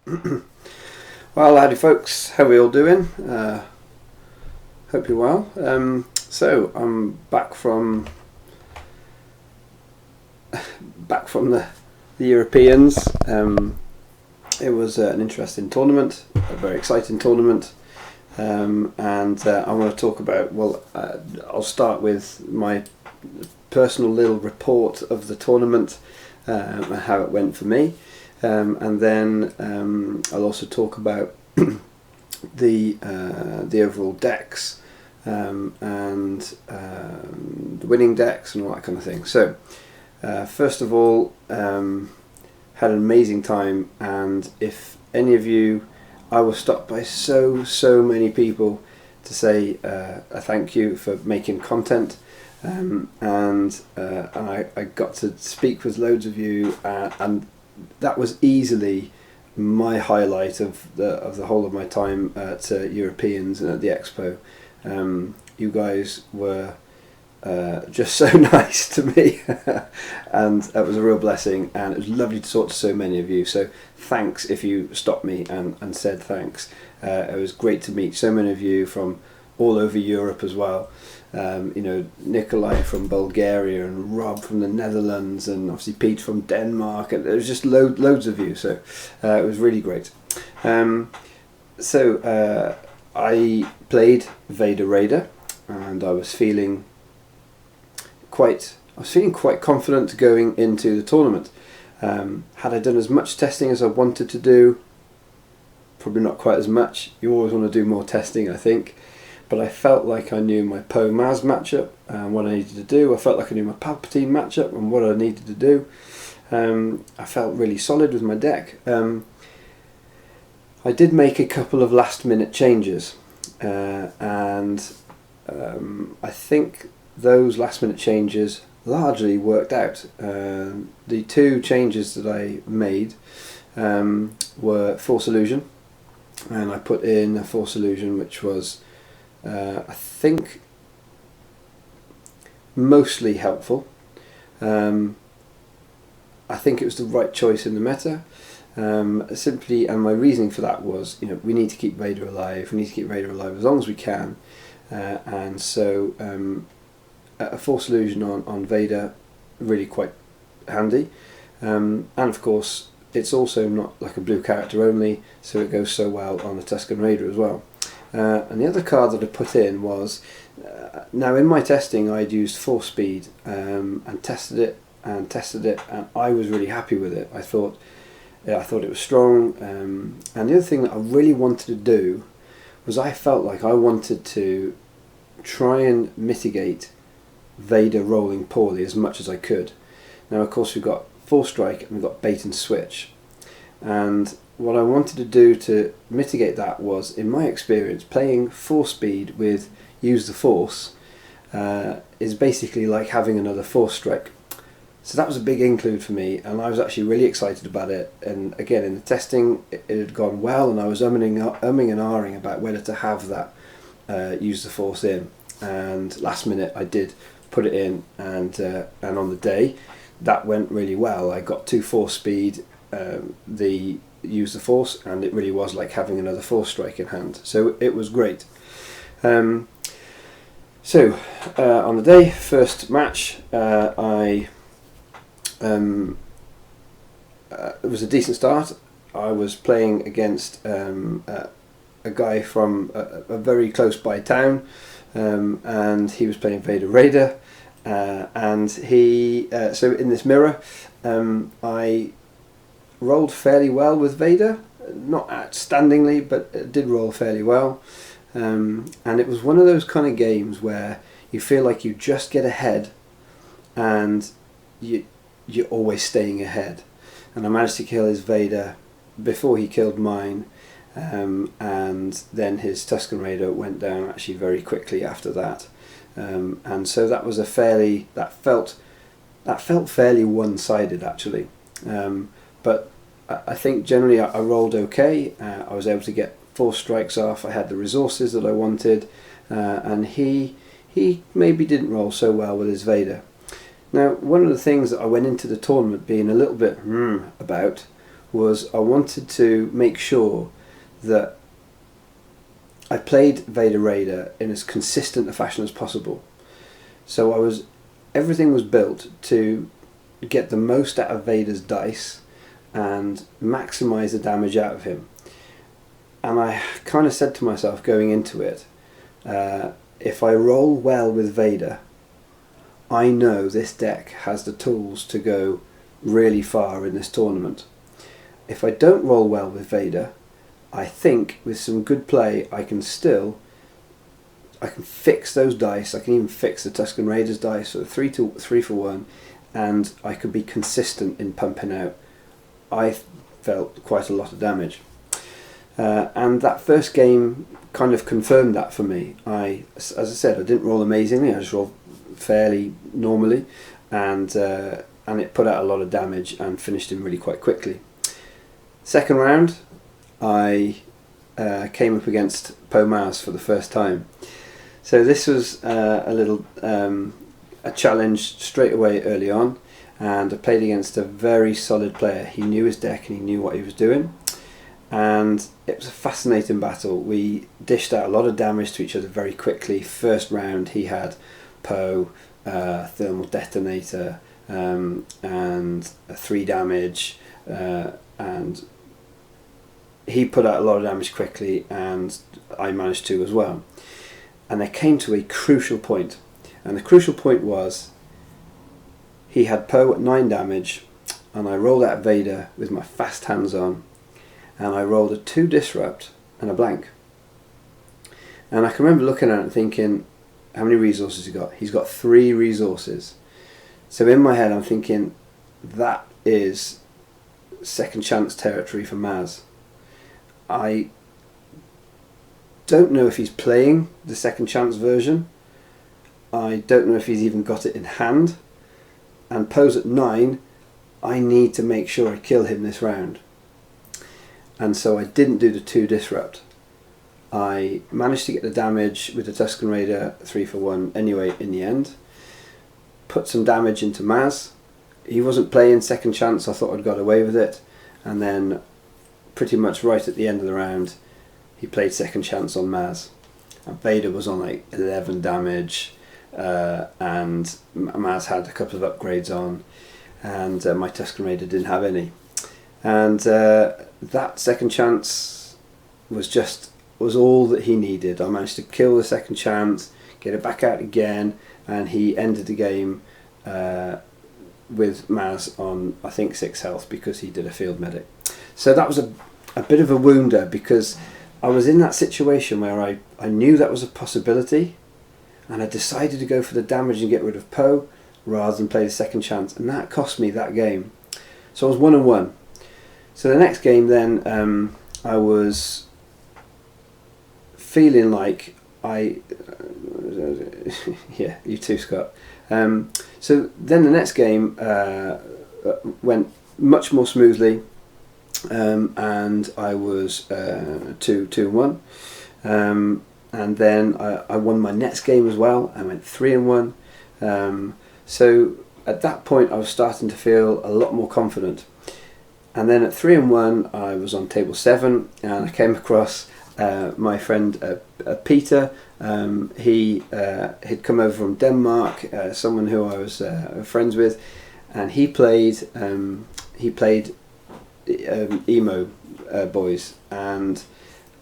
Well, howdy folks, how are we all doing? Hope you're well. So I'm back from the Europeans. It was an interesting tournament, a very exciting tournament, and I want to talk about. I'll start with my personal little report of the tournament and how it went for me. And then I'll also talk about the overall decks and the winning decks and all that kind of thing. So first of all, had an amazing time, and if any of you, I was stopped by so many people to say a thank you for making content. And I got to speak with loads of you, and that was easily my highlight of the whole of my time at Europeans and at the Expo. You guys were just so nice to me, and that was a real blessing, and it was lovely to talk to so many of you. So thanks if you stopped me and said thanks. It was great to meet so many of you from all over Europe as well. Nikolai from Bulgaria and Rob from the Netherlands, and obviously Pete from Denmark, and there was just loads of you, so it was really great. I played Vader Raider, and I was feeling quite confident going into the tournament. Had I done as much testing as I wanted to do? Probably not quite as much. You always want to do more testing, I think. But I felt like I knew my Poe-Maz matchup and what I needed to do. I felt like I knew my Palpatine matchup and what I needed to do. I felt really solid with my deck. I did make a couple of last minute changes, and I think those last minute changes largely worked out. The two changes that I made were Force Illusion, and I put in a Force Illusion which was I think mostly helpful. I think it was the right choice in the meta. Simply, and my reasoning for that was, we need to keep Vader alive. We need to keep Vader alive as long as we can, and so a Force Illusion on Vader really quite handy. And of course, it's also not like a blue character only, so it goes so well on the Tusken Raider as well. And the other card that I put in was, now in my testing I'd used Force Speed and tested it, and I was really happy with it. I thought it was strong, and the other thing that I really wanted to do was, I felt like I wanted to try and mitigate Vader rolling poorly as much as I could. Now of course we've got Force Strike and we've got Bait and Switch, and what I wanted to do to mitigate that was, in my experience, playing Force Speed with Use the Force is basically like having another Force Strike. So that was a big include for me, and I was actually really excited about it. And again, in the testing, it had gone well, and I was umming and ahhing about whether to have that Use the Force in. And last minute, I did put it in, and on the day, that went really well. I got 2 Force Speed, the Use the Force, and it really was like having another Force Strike in hand, so it was great. On the day, first match, it was a decent start. I was playing against a guy from a very close by town, and he was playing Vader Raider, and he so in this mirror, I rolled fairly well with Vader, not outstandingly, but it did roll fairly well, and it was one of those kind of games where you feel like you just get ahead, and you're always staying ahead. And I managed to kill his Vader before he killed mine, and then his Tusken Raider went down actually very quickly after that, and so that was that felt fairly one-sided actually. But I think generally I rolled okay. I was able to get 4 strikes off. I had the resources that I wanted, and he maybe didn't roll so well with his Vader. Now, one of the things that I went into the tournament being a little bit about was I wanted to make sure that I played Vader Raider in as consistent a fashion as possible. So everything was built to get the most out of Vader's dice and maximise the damage out of him. And I kind of said to myself going into it, if I roll well with Vader, I know this deck has the tools to go really far in this tournament. If I don't roll well with Vader, I think with some good play I can fix those dice. I can even fix the Tusken Raiders dice, so 3 for 1, and I could be consistent in pumping out, I felt, quite a lot of damage. And that first game kind of confirmed that for me. As I said, I didn't roll amazingly, I just rolled fairly normally, and it put out a lot of damage and finished him really quite quickly. Second round, I came up against Poe Maz for the first time. So this was a challenge straight away early on, and I played against a very solid player. He knew his deck and he knew what he was doing, and it was a fascinating battle. We dished out a lot of damage to each other very quickly. First round he had Poe, thermal detonator, and 3 damage, and he put out a lot of damage quickly, and I managed to as well. And there came to a crucial point, and the crucial point was he had Poe at 9 damage, and I rolled out Vader with my fast hands on, and I rolled a 2 disrupt and a blank. And I can remember looking at it and thinking, how many resources he got? He's got 3 resources. So in my head I'm thinking, that is second chance territory for Maz. I don't know if he's playing the second chance version. I don't know if he's even got it in hand. And Poe's at 9. I need to make sure I kill him this round. And so I didn't do the 2 disrupt. I managed to get the damage with the Tusken Raider 3 for 1 anyway in the end. Put some damage into Maz. He wasn't playing second chance, I thought I'd got away with it. And then pretty much right at the end of the round he played second chance on Maz. And Vader was on like 11 damage, and Maz had a couple of upgrades on, and my Tusken Raider didn't have any. And that second chance was all that he needed. I managed to kill the second chance, get it back out again, and he ended the game with Maz on, I think, 6 health because he did a field medic. So that was a bit of a wounder, because I was in that situation where I knew that was a possibility, and I decided to go for the damage and get rid of Poe rather than play the second chance, and that cost me that game. So I was 1-1. So the next game then, I was feeling like yeah, you too, Scott. So then the next game went much more smoothly, and I was 2-1, and then I won my next game as well. I went 3-1. So at that point I was starting to feel a lot more confident. And then at 3-1 I was on table 7, and I came across my friend Peter. He had come over from Denmark, someone who I was friends with, and he played emo boys, and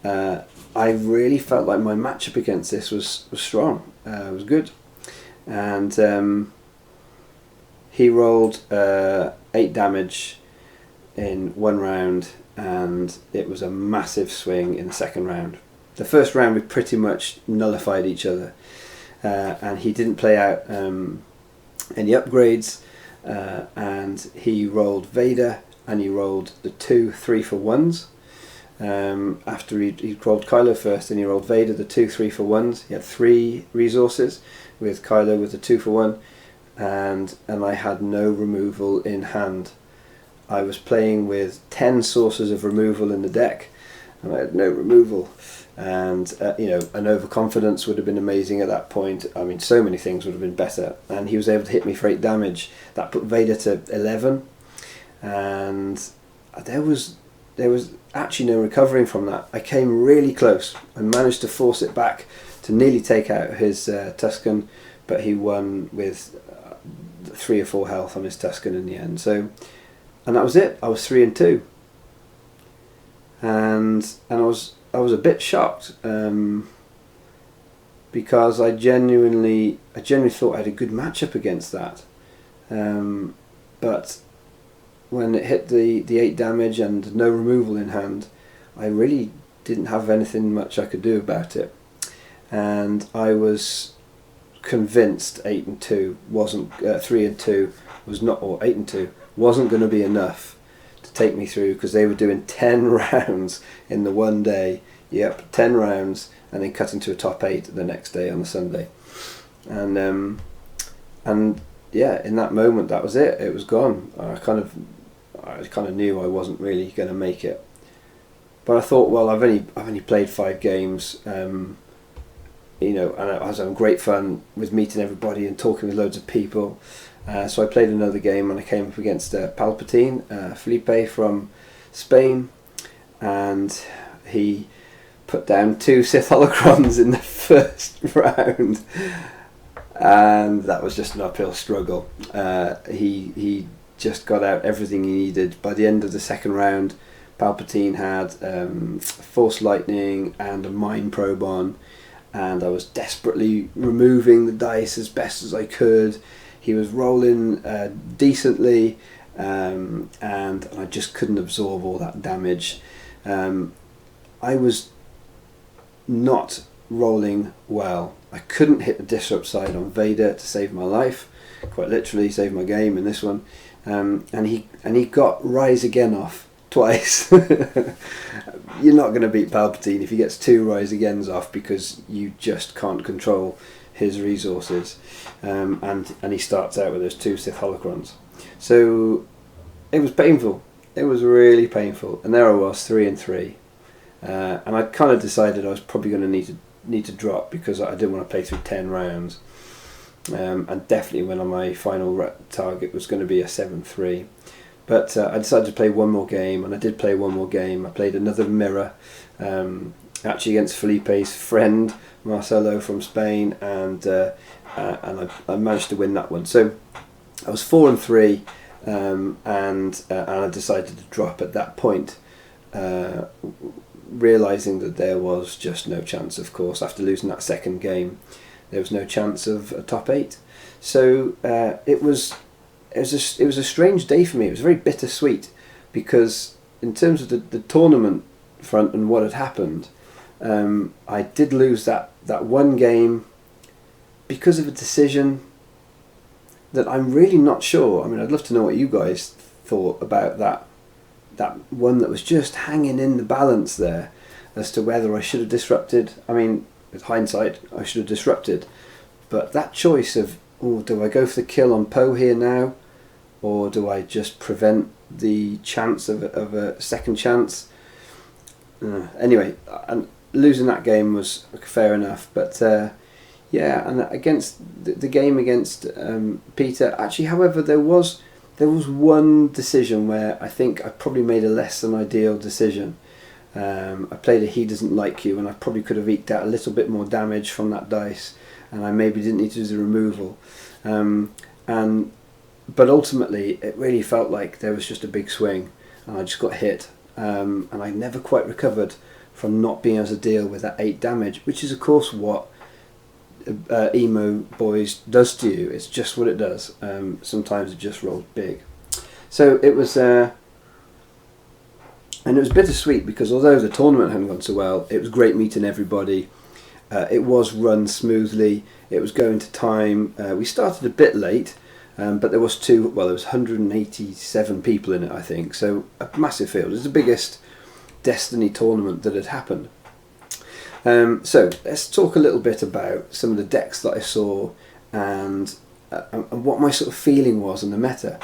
I really felt like my matchup against this was strong. It was good, and he rolled 8 damage in 1 round, and it was a massive swing in the second round. The first round we pretty much nullified each other, and he didn't play out any upgrades, and he rolled Vader, and he rolled the 2 3 for 1s. After he rolled Kylo first, and he rolled Vader, the 2 3 for 1s. He had 3 resources with Kylo with the 2 for 1, and I had no removal in hand. I was playing with 10 sources of removal in the deck, and I had no removal. And an overconfidence would have been amazing at that point. I mean, so many things would have been better. And he was able to hit me for 8 damage. That put Vader to 11, and there was actually no recovering from that. I came really close. I managed to force it back to nearly take out his Tuscan, but he won with 3 or 4 health on his Tuscan in the end. So, and that was it. I was 3-2, and I was a bit shocked because I genuinely thought I had a good matchup against that, but when it hit the 8 damage and no removal in hand, I really didn't have anything much I could do about it, and I was convinced 8-2 wasn't 3-2 was not, or 8-2 wasn't going to be enough to take me through, because they were doing 10 rounds in the one day. Yep, 10 rounds, and then cut into a top 8 the next day on the Sunday, and yeah, in that moment that was it. It was gone. I kind of knew I wasn't really going to make it, but I thought, well, I've only played 5 games, and I was having great fun with meeting everybody and talking with loads of people. So I played another game, and I came up against Palpatine, Felipe from Spain, and he put down 2 Sith holocrons in the first round, and that was just an uphill struggle. He just got out everything he needed. By the end of the second round, Palpatine had Force Lightning and a Mind Probe on, and I was desperately removing the dice as best as I could. He was rolling decently, and I just couldn't absorb all that damage. I was not rolling well. I couldn't hit the disrupt side on Vader to save my life, quite literally save my game in this one, and he got Rise Again off twice. You're not going to beat Palpatine if he gets 2 Rise Agains off, because you just can't control his resources, and he starts out with those 2 Sith holocrons. So it was painful. It was really painful, and there I was, 3-3. And I kind of decided I was probably going to need to drop, because I didn't want to play through 10 rounds, and definitely when on my final target was going to be a 7-3. But I decided to play one more game, and I did play one more game. I played another mirror, actually against Felipe's friend Marcelo from Spain, and I managed to win that one. So I was 4-3, and I decided to drop at that point, realising that there was just no chance. Of course, after losing that second game, there was no chance of a top 8. So it was a strange day for me. It was very bittersweet, because in terms of the tournament front and what had happened, I did lose that one game because of a decision that I'm really not sure. I mean, I'd love to know what you guys thought about that one that was just hanging in the balance there, as to whether I should have disrupted. I mean, with hindsight, I should have disrupted, but that choice of, do I go for the kill on Poe here now, or do I just prevent the chance of a second chance? Anyway, and losing that game was fair enough, but yeah, and against the game against Peter, actually, however, there was one decision where I think I probably made a less than ideal decision. I played a He Doesn't Like You, and I probably could have eked out a little bit more damage from that dice, and I maybe didn't need to do the removal. But ultimately, it really felt like there was just a big swing, and I just got hit, and I never quite recovered from not being able to deal with that 8 damage, which is of course what Emo Boys does to you. It's just what it does. Sometimes it just rolls big. So it was, and it was bittersweet, because although the tournament hadn't gone so well, it was great meeting everybody. It was run smoothly. It was going to time. We started a bit late, but there was 187 people in it, I think. So a massive field. It was the biggest Destiny tournament that had happened. So let's talk a little bit about some of the decks that I saw, and what my sort of feeling was in the meta.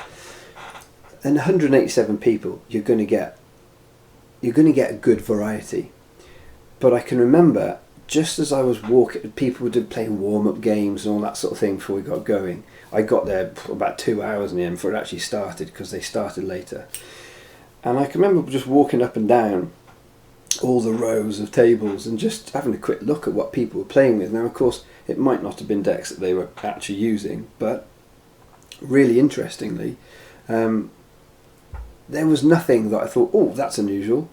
And 187 people, you're going to get a good variety. But I can remember, just as I was walking, people were playing warm-up games and all that sort of thing before we got going. I got there for about 2 hours in the end before it actually started, because they started later. And I can remember just walking up and down all the rows of tables and just having a quick look at what people were playing with. Now, of course, it might not have been decks that they were actually using, but really interestingly, there was nothing that I thought, oh, that's unusual.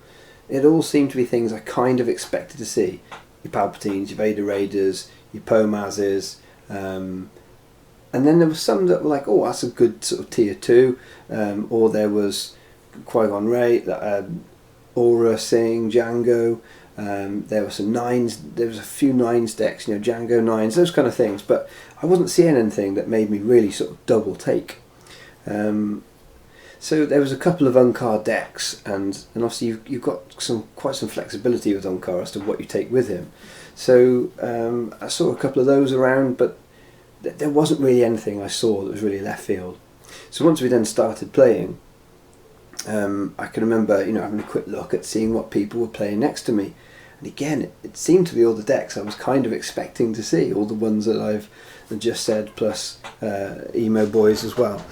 It all seemed to be things I kind of expected to see. Your Palpatines, your Vader Raiders, your Pomazes, and then there was some that were like, oh, that's a good sort of tier 2, or there was Qui-Gon Rey, Aura, Singh, Django. There were some 9s. There was a few 9s decks, Django 9s, those kind of things. But I wasn't seeing anything that made me really sort of double take. So there was a couple of Unkar decks, and obviously you've got quite some flexibility with Unkar as to what you take with him. So I saw a couple of those around, but there wasn't really anything I saw that was really left field. So once we then started playing, I can remember, having a quick look at seeing what people were playing next to me, and again, it seemed to be all the decks I was kind of expecting to see, all the ones that I've just said, plus emo boys as well.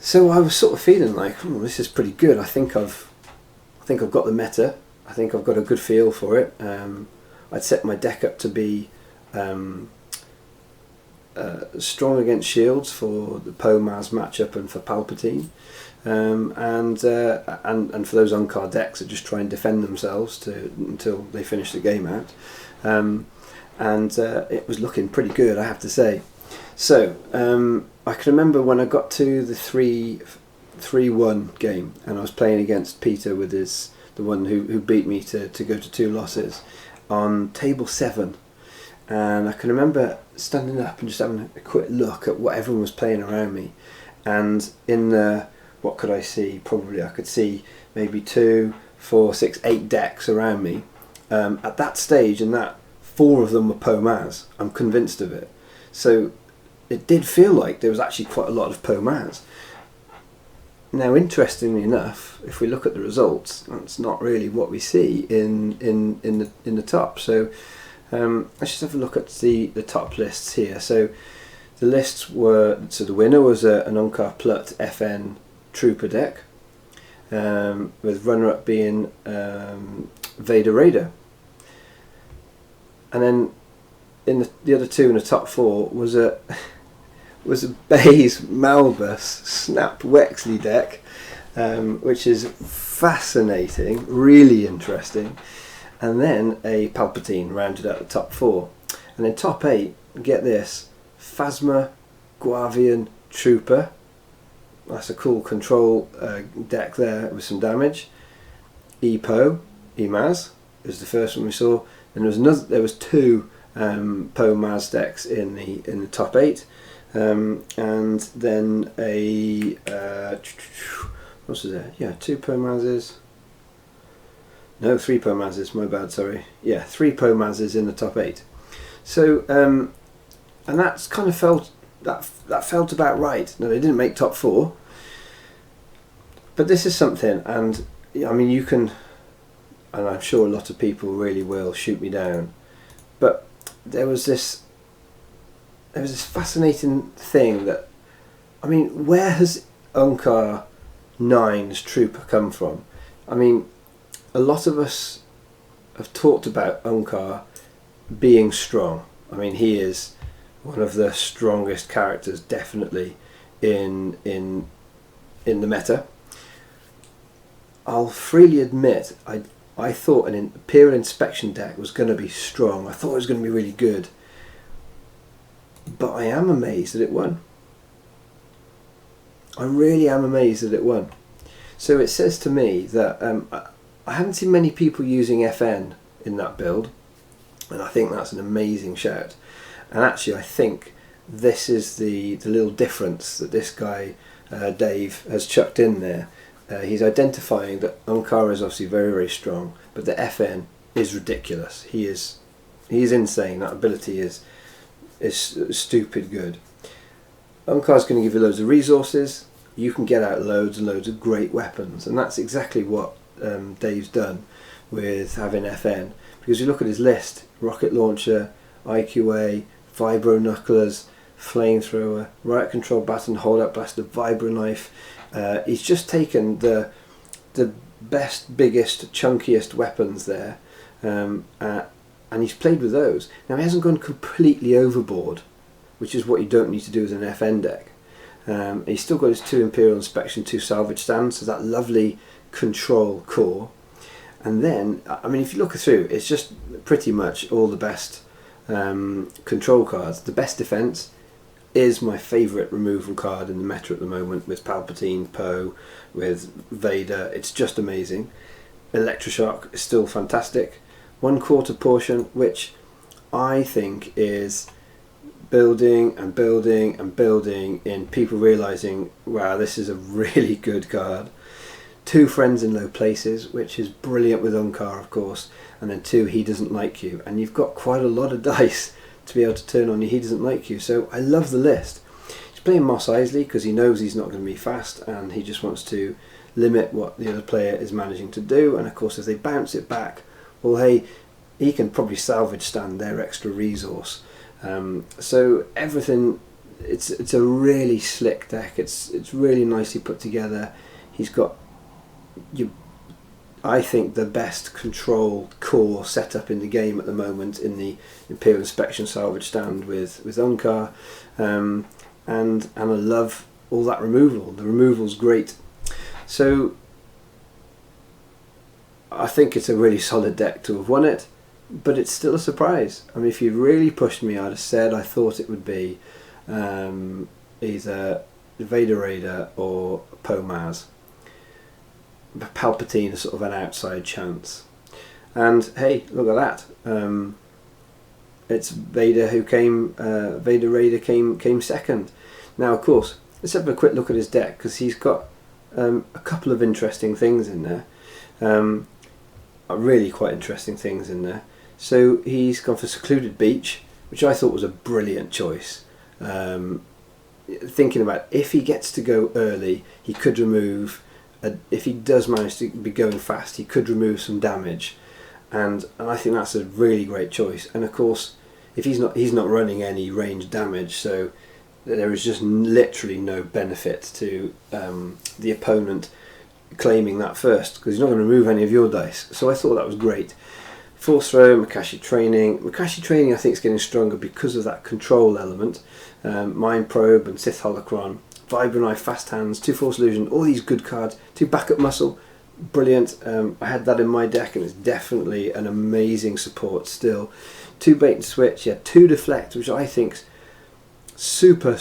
So I was sort of feeling like, this is pretty good. I think I've got the meta. I think I've got a good feel for it. I'd set my deck up to be strong against shields for the Pomaz matchup and for Palpatine. And for those Unkar decks that just try and defend themselves until they finish the game out, and it was looking pretty good, I have to say. So I can remember when I got to the 3-1 game, and I was playing against Peter with the one who beat me to go to 2 losses on table 7, and I can remember standing up and just having a quick look at what everyone was playing around me, and in the what could I see? Probably I could see maybe 2, 4, 6, 8 decks around me. At that stage, and that 4 of them were Pomaz. I'm convinced of it. So it did feel like there was actually quite a lot of Pomaz. Now, interestingly enough, if we look at the results, that's not really what we see in the top. So let's just have a look at the top lists here. So the lists were, so the winner was an Unkar Plut FN Trooper deck, with runner-up being Vader Raider, and then in the other 2 in the top 4 was a Baze Malbus Snap Wexley deck, which is fascinating, really interesting, and then a Palpatine rounded out the top 4, and then top 8, get this, Phasma Guavian Trooper. That's a cool control deck there with some damage. Emaz is the first one we saw. And there was 2 Pomaz decks in the top 8, and then a what's there? Yeah, 2 Pomazes. No, 3 Pomazes. My bad. Sorry. Yeah, 3 Pomazes in the top 8. So and that's kind of felt about right. No, they didn't make top 4. But this is something, and I mean, you can, and I'm sure a lot of people really will shoot me down, but there was this fascinating thing that, I mean, where has Unkar 9's Trooper come from? I mean, a lot of us have talked about Unkar being strong. I mean, he is one of the strongest characters, definitely, in the meta. I'll freely admit, I thought an Imperial Inspection deck was going to be strong. I thought it was going to be really good. But I am amazed that it won. I really am amazed that it won. So it says to me that I haven't seen many people using FN in that build, and I think that's an amazing shout. And actually, I think this is the little difference that this guy, Dave, has chucked in there. He's identifying that Unkar is obviously very, very strong, but the FN is ridiculous. He is insane. That ability is stupid good. Unkar's going to give you loads of resources. You can get out loads and loads of great weapons, and that's exactly what Dave's done with having FN. Because you look at his list: rocket launcher, IQA, vibro knucklers, flamethrower, riot control baton, holdout blaster, vibro knife. He's just taken the the best, biggest, chunkiest weapons there, and he's played with those. Now he hasn't gone completely overboard, which is what you don't need to do with an FN deck. He's still got his 2 Imperial Inspection, 2 Salvage Stands, so that lovely control core. And then, I mean, if you look through, it's just pretty much all the best control cards. The best defense is my favourite removal card in the meta at the moment, with Palpatine, Poe, with Vader. It's just amazing. Electroshock is still fantastic. 1/4 portion, which I think is building and building and building in people realising, wow, this is a really good card. 2 Friends in Low Places, which is brilliant with Unkar, of course, and then 2 He Doesn't Like You, and you've got quite a lot of dice to be able to turn on your He Doesn't Like You. So I love the list. He's playing Mos Eisley because he knows he's not going to be fast, and he just wants to limit what the other player is managing to do. And of course, if they bounce it back, well, hey, he can probably salvage stand their extra resource. So everything, it's a really slick deck. It's really nicely put together. He's got, I think, the best control core setup in the game at the moment in the Imperial Inspection Salvage Stand with Unkar, and I love all that removal. The removal's great. So I think it's a really solid deck to have won it, but it's still a surprise. I mean, if you'd really pushed me, I'd have said I thought it would be either Vader Raider or Poe Maz. Palpatine is sort of an outside chance. And hey, look at that. It's Vader who came, Vader Raider came second. Now, of course, let's have a quick look at his deck, because he's got a couple of interesting things in there. Really quite interesting things in there. So he's gone for Secluded Beach, which I thought was a brilliant choice. Thinking about if he gets to go early, he could remove, if he does manage to be going fast, he could remove some damage, and I think that's a really great choice. And of course, if he's not running any range damage, so there is just literally no benefit to the opponent claiming that first, because he's not going to remove any of your dice. So I thought that was great. Force Throw, Makashi Training. Makashi Training I think is getting stronger because of that control element. Mind Probe and Sith Holocron. Vibranite, Fast Hands, 2 Force Illusion, all these good cards. 2 Backup Muscle, brilliant. I had that in my deck, and it's definitely an amazing support still. 2 Bait and Switch, yeah, 2 Deflect, which I think's super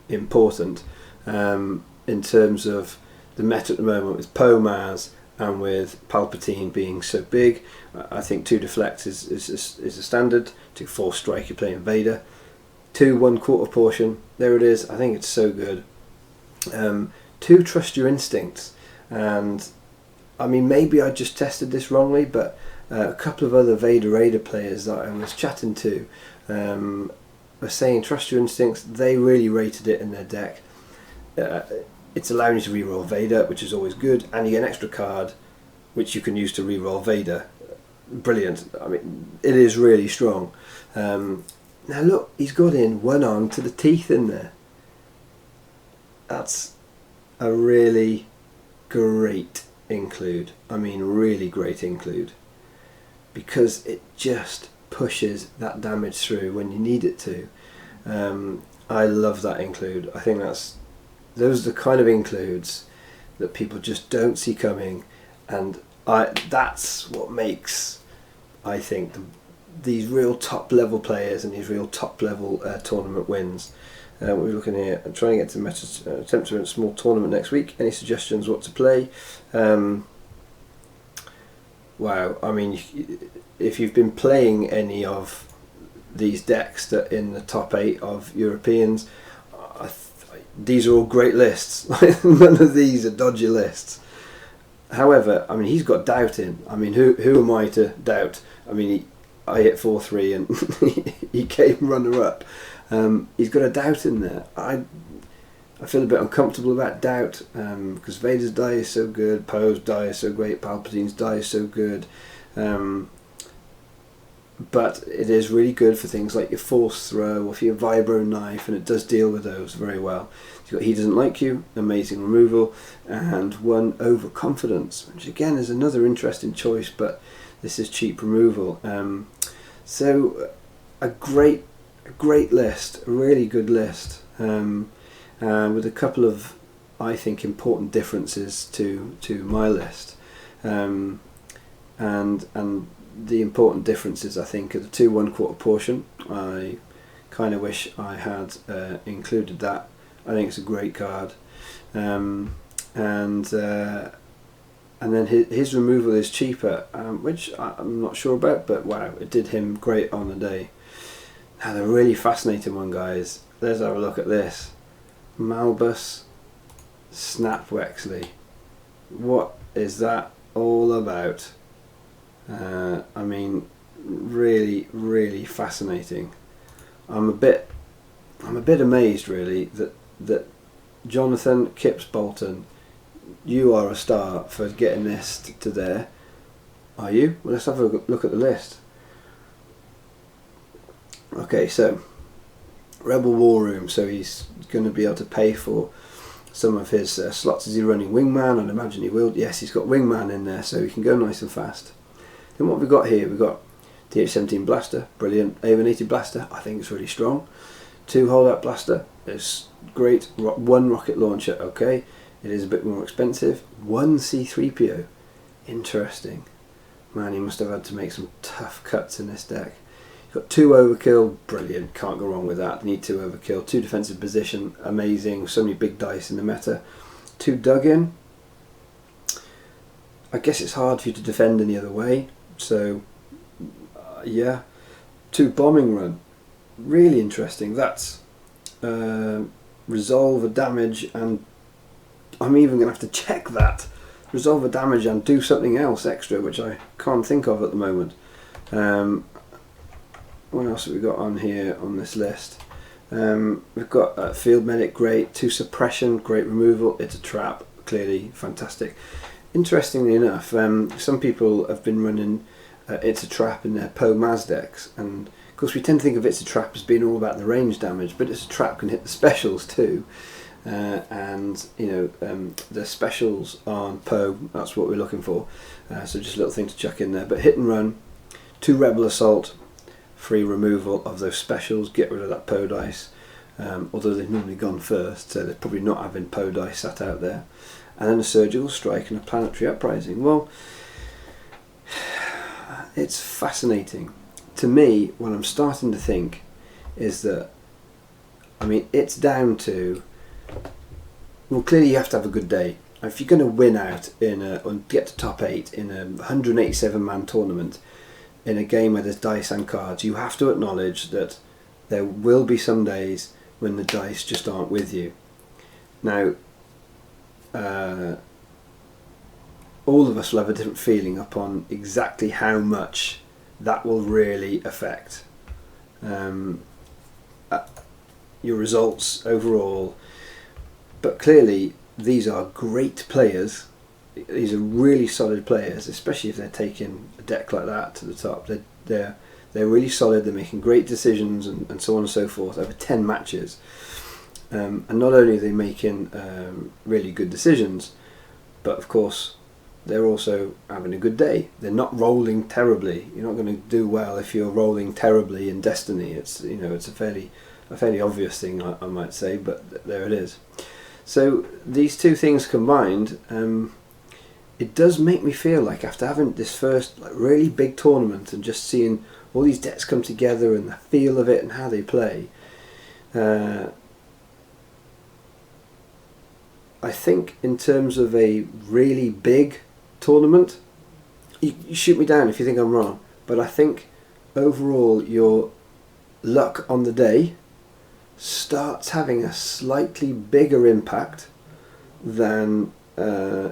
important in terms of the meta at the moment, with Poe Maz and with Palpatine being so big. I think 2 Deflect is a standard. 2 Force Strike, you're playing Vader. 2 1/4 portion, there it is. I think it's so good. 2 Trust Your Instincts, and I mean, maybe I just tested this wrongly, but a couple of other Vader Raider players that I was chatting to were saying Trust Your Instincts. They really rated it in their deck. It's allowing you to reroll Vader, which is always good, and you get an extra card which you can use to reroll Vader. Brilliant. I mean, it is really strong. Now look, he's got in 1 arm to the teeth in there. That's a really great include. I mean, really great include, because it just pushes that damage through when you need it to. I love that include. I think those are the kind of includes that people just don't see coming, and that's what makes, I think, these real top level players and these real top level tournament wins. We're looking here and trying to get to attempt to win a small tournament next week. Any suggestions what to play? Wow, I mean, if you've been playing any of these decks that in the top 8 of Europeans, these are all great lists. None of these are dodgy lists. However, I mean, he's got doubt in. I mean, who am I to doubt? I mean, I hit 4-3 and he came runner-up. He's got a doubt in there. I feel a bit uncomfortable about doubt, because Vader's die is so good, Poe's die is so great, Palpatine's die is so good. but it is really good for things like your force throw or for your vibro knife, and it does deal with those very well. You've got He Doesn't Like You, amazing removal, and one Overconfidence, which again is another interesting choice, but this is cheap removal. So a great list, a really good list, with a couple of, I think, important differences to my list, and the important differences, I think, are the 2 1/4 portion. I kind of wish I had included that. I think it's a great card, and then his removal is cheaper, which I'm not sure about, but wow, it did him great on the day. Now the really fascinating one, guys, let's have a look at this. Malbus Snap Wexley. What is that all about? I mean, really fascinating. I'm a bit amazed, really, that Jonathan Kipps Bolton, you are a star for getting this to there. Are you? Well, let's have a look at the list. Okay, so Rebel War Room, so he's going to be able to pay for some of his slots. Is he running Wingman? I'd imagine he will. Yes, he's got Wingman in there, so he can go nice and fast. Then what we've got here, we've got DH-17 Blaster, brilliant. Avon-80 Blaster, I think it's really strong. 2 Holdout Blaster, it's great. 1 Rocket Launcher, okay. It is a bit more expensive. 1 C-3PO, interesting. Man, he must have had to make some tough cuts in this deck. You've got 2 Overkill, brilliant, can't go wrong with that. Need 2 Overkill. 2 Defensive Position, amazing. So many big dice in the meta. 2 Dug-In. I guess it's hard for you to defend any other way. So, yeah. 2 Bombing Run, really interesting. That's resolve a damage, and I'm even going to have to check that. Resolve a damage and do something else extra, which I can't think of at the moment. What else have we got on here on this list? We've got Field Medic, great. 2 Suppression, great removal. It's a trap, clearly fantastic. Interestingly enough, some people have been running It's a Trap in their Poe Maz decks, and of course we tend to think of It's a Trap as being all about the range damage, but It's a Trap can hit the specials too, and you know, the specials on Poe, that's what we're looking for, so just a little thing to chuck in there. But Hit and Run, 2 Rebel Assault, free removal of those specials, get rid of that Poe dice, although they've normally gone first, so they're probably not having Poe dice sat out there. And then a Surgical Strike and a Planetary Uprising. Well, it's fascinating. To me, what I'm starting to think is that, I mean, it's down to, well, clearly you have to have a good day. If you're going to win out or get to top 8 in a 187-man tournament, in a game where there's dice and cards, you have to acknowledge that there will be some days when the dice just aren't with you. Now, all of us will have a different feeling upon exactly how much that will really affect your results overall. But clearly these are great players. These are really solid players, especially if they're taking a deck like that to the top. They're really solid. They're making great decisions and so on and so forth over 10 matches. And not only are they making really good decisions, but of course they're also having a good day. They're not rolling terribly. You're not going to do well if you're rolling terribly in Destiny. It's, you know, it's a fairly obvious thing, I might say, but there it is. So these two things combined, it does make me feel like after having this first really big tournament and just seeing all these decks come together and the feel of it and how they play, I think in terms of a really big tournament, you shoot me down if you think I'm wrong, but I think overall your luck on the day starts having a slightly bigger impact than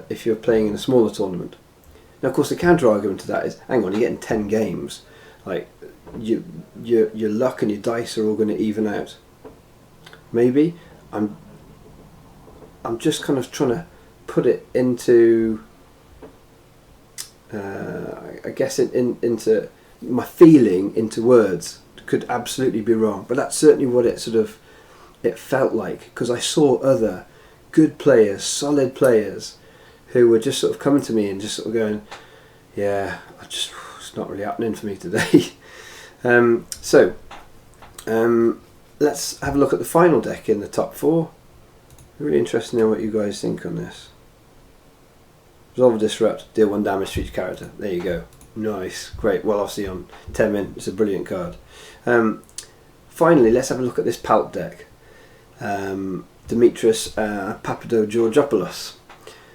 if you're playing in a smaller tournament. Now, of course, the counter argument to that is, hang on, you're getting 10 games, like your luck and your dice are all going to even out. Maybe I'm just kind of trying to put it into, I guess, into my feeling into words could absolutely be wrong, but that's certainly what it felt like, because I saw other good players, solid players, who were just sort of coming to me and just sort of going, yeah, it's not really happening for me today. Let's have a look at the final deck in the top 4. Really interested to know what you guys think on this. Resolve or Disrupt, deal 1 damage to each character. There you go. Nice, great. Well, obviously on 10 min, it's a brilliant card. Finally, let's have a look at this Pulp deck. Dimitris Papadogeorgopoulos.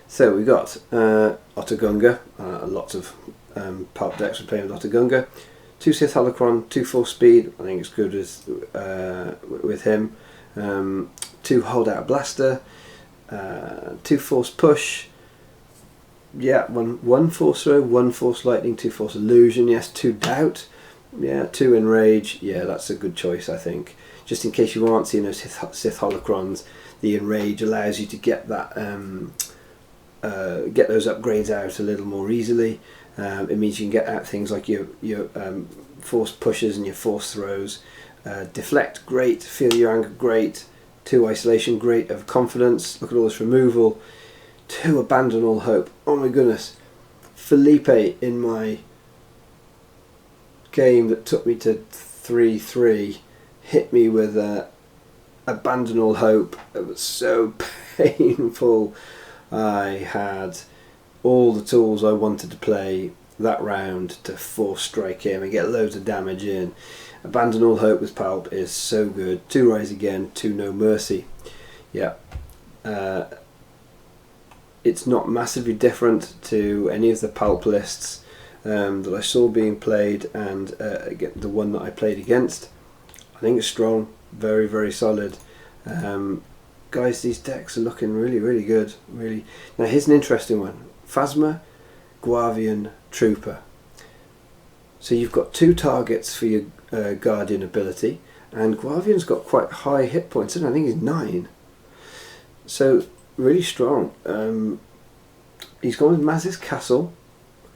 So we got Otogunga. Lots of Pulp decks are playing with Otogunga. 2 Sith Holocron, 2 Force Speed. I think it's good with him. 2 Holdout Blaster. 2 Force Push. Yeah, one Force Throw, 1 Force Lightning, 2 Force Illusion. Yes, 2 Doubt. Yeah, 2 Enrage. Yeah, that's a good choice, I think. Just in case you aren't seeing those Sith Holocrons, the Enrage allows you to get that get those upgrades out a little more easily. It means you can get out things like your Force Pushes and your Force Throws. Deflect, great. Feel Your Anger, great. 2 Isolation, great. Of Confidence, look at all this removal. 2 Abandon All Hope. Oh my goodness. Felipe in my game that took me to 3-3 hit me with Abandon All Hope. It was so painful. I had all the tools I wanted to play that round to force strike him and get loads of damage in. Abandon All Hope with Pulp is so good. 2 Rise Again, 2 No Mercy. Yeah. It's not massively different to any of the Pulp lists that I saw being played, and the one that I played against. I think it's strong, very, very solid. Guys, these decks are looking really, really good. Really. Now here's an interesting one. Phasma, Guardian, Trooper. So you've got 2 targets for your Guardian ability, and Guardian's got quite high hit points, and I think he's 9. So really strong. He's gone with Maz's Castle.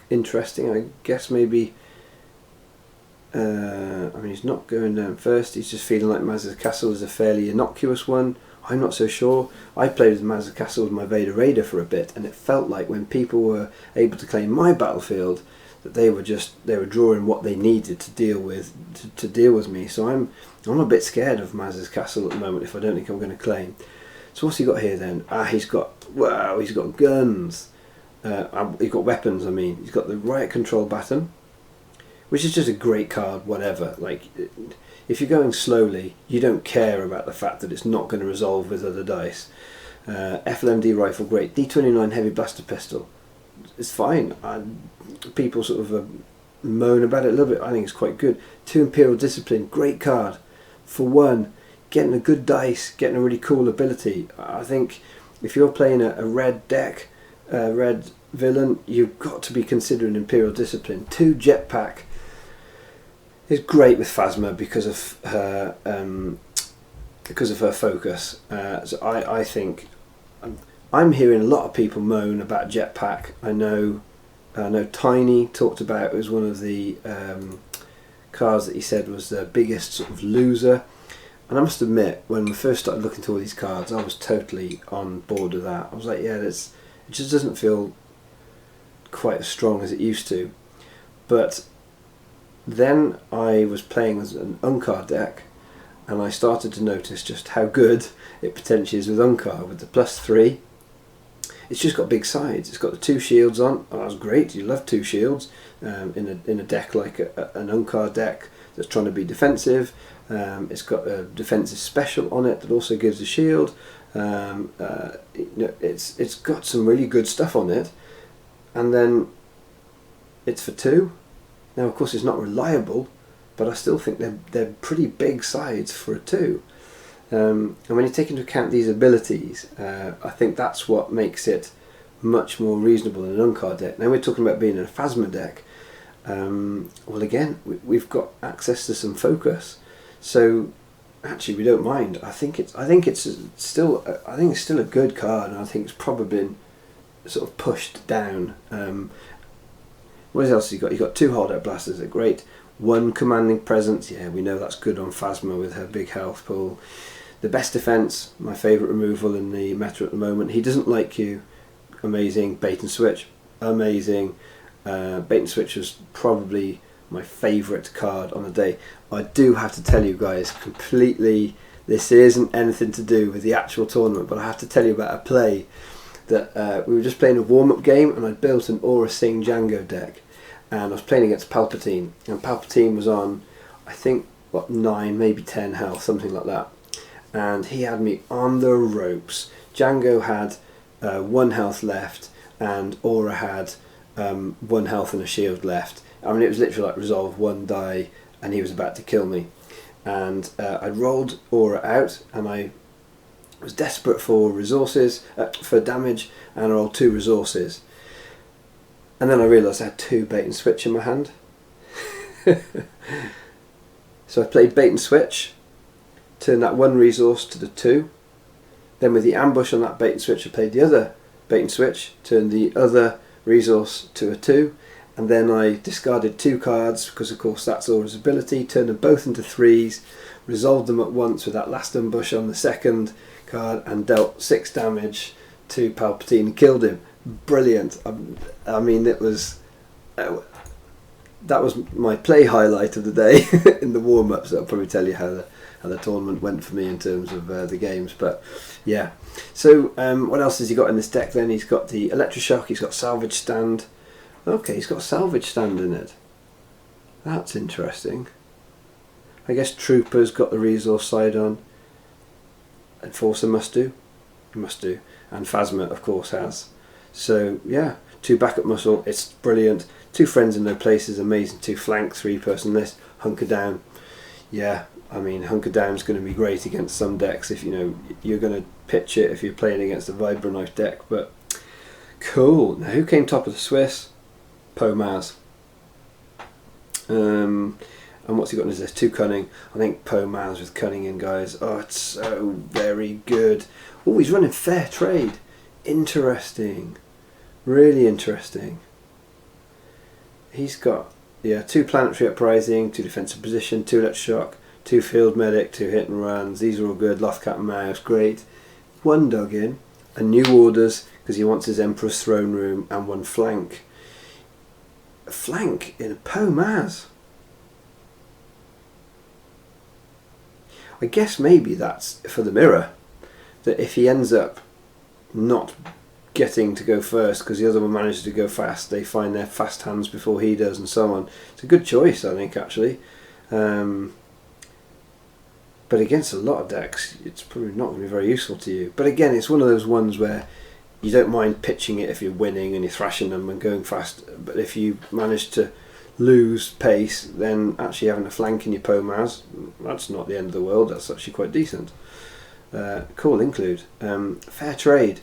Interesting. I guess maybe. I mean, he's not going down first. He's just feeling like Maz's Castle is a fairly innocuous one. I'm not so sure. I played with Maz's Castle with my Vader Raider for a bit, and it felt like when people were able to claim my battlefield, that they were drawing what they needed to deal with me. So I'm a bit scared of Maz's Castle at the moment if I don't think I'm going to claim. So what's he got here then? He's got guns. He's got weapons. I mean, he's got the Riot Control Baton, which is just a great card. Whatever, like, if you're going slowly, you don't care about the fact that it's not going to resolve with other dice. FLMD rifle, great. D29 heavy blaster pistol, it's fine. People sort of moan about it a little bit. I think it's quite good. 2 Imperial Discipline, great card. For 1, getting a good dice, getting a really cool ability. I think if you're playing a red deck, red villain, you've got to be considering Imperial Discipline. 2 Jetpack is great with Phasma because of her focus. So I think I'm hearing a lot of people moan about Jetpack. I know Tiny talked about it as one of the cards that he said was the biggest sort of loser. And I must admit, when we first started looking through all these cards, I was totally on board with that. I was like, yeah, it just doesn't feel quite as strong as it used to. But then I was playing with an Unkar deck, and I started to notice just how good it potentially is with Unkar, with the +3. It's just got big sides. It's got the 2 shields on. Oh, that's great. You love 2 shields in a deck like an Unkar deck that's trying to be defensive. It's got a defensive special on it that also gives a shield. It's got some really good stuff on it, and then it's for 2. Now, of course, it's not reliable, but I still think they're pretty big sides for a 2. And when you take into account these abilities, I think that's what makes it much more reasonable than an Unkar deck. Now we're talking about being in a Phasma deck. Well, again, we've got access to some focus, so actually we don't mind. I think it's still a good card, and I think it's probably been sort of pushed down. What else has he got? You've got 2 holdout blasters, they're great. 1 commanding presence, yeah, we know that's good on Phasma with her big health pool. The best defense, my favourite removal in the meta at the moment. He doesn't like you, amazing. Bait and switch, amazing. Bait and switch was probably my favourite card on the day. I do have to tell you guys, completely, this isn't anything to do with the actual tournament, but I have to tell you about a play that we were just playing a warm-up game, and I built an Aura Sing Django deck, and I was playing against Palpatine, and Palpatine was on, I think, 9, maybe 10 health, something like that, and he had me on the ropes. Django had 1 health left, and Aura had 1 health and a shield left. I mean, it was literally like resolve 1 die, and he was about to kill me. And I rolled Aura out, and I was desperate for resources, for damage, and I rolled 2 resources. And then I realised I had 2 bait and switch in my hand. So I played bait and switch, turned that 1 resource to the 2. Then with the ambush on that bait and switch, I played the other bait and switch, turned the other resource to a 2. And then I discarded 2 cards, because of course that's Aura's ability, turned them both into 3s, resolved them at once with that last ambush on the second card, and dealt 6 damage to Palpatine and killed him. Brilliant. I mean, it was that was my play highlight of the day in the warm-up, so I'll probably tell you how the tournament went for me in terms of the games. But yeah, so what else has he got in this deck then? He's got the Electroshock, he's got Salvage Stand. Okay, he's got a Salvage Stand in it. That's interesting. I guess Trooper's got the resource side on. Enforcer must do. Must do. And Phasma, of course, has. So, yeah. 2 backup muscle, it's brilliant. 2 friends in no places, amazing. 2 flank, 3-person list. Hunker down. Yeah, I mean, Hunker down's going to be great against some decks if, you know, you're going to pitch it if you're playing against a Vibraknife deck. But, cool. Now, who came top of the Swiss? Poe Maz. And what's he got in his list? 2 cunning. I think Poe Maz with cunning in, guys. Oh, it's so very good. Oh, he's running fair trade. Interesting. Really interesting. He's got 2 planetary uprising, 2 defensive position, 2 electroshock, 2 field medic, 2 hit and runs. These are all good. Lost cat and mouse, great. 1 dug in, and new orders because he wants his Emperor's throne room, and 1 flank. A flank in a Poe Maz. I guess maybe that's for the mirror, that if he ends up not getting to go first because the other one manages to go fast, they find their fast hands before he does, and so on. It's a good choice, I think, actually. But against a lot of decks, it's probably not going to be very useful to you. But again, it's one of those ones where you don't mind pitching it if you're winning and you're thrashing them and going fast, but if you manage to lose pace, then actually having a flank in your Poe Maz, that's not the end of the world. That's actually quite decent. Cool include. Fair trade.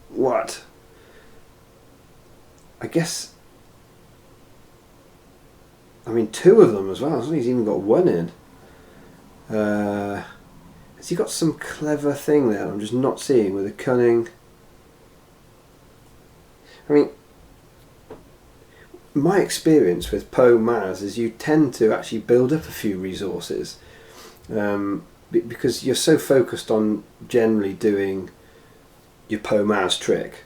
What? I guess, I mean, 2 of them as well. I think he's even got 1 in. Has he got some clever thing there I'm just not seeing with a cunning? I mean, my experience with Poe Maz is you tend to actually build up a few resources, because you're so focused on generally doing your Poe Maz trick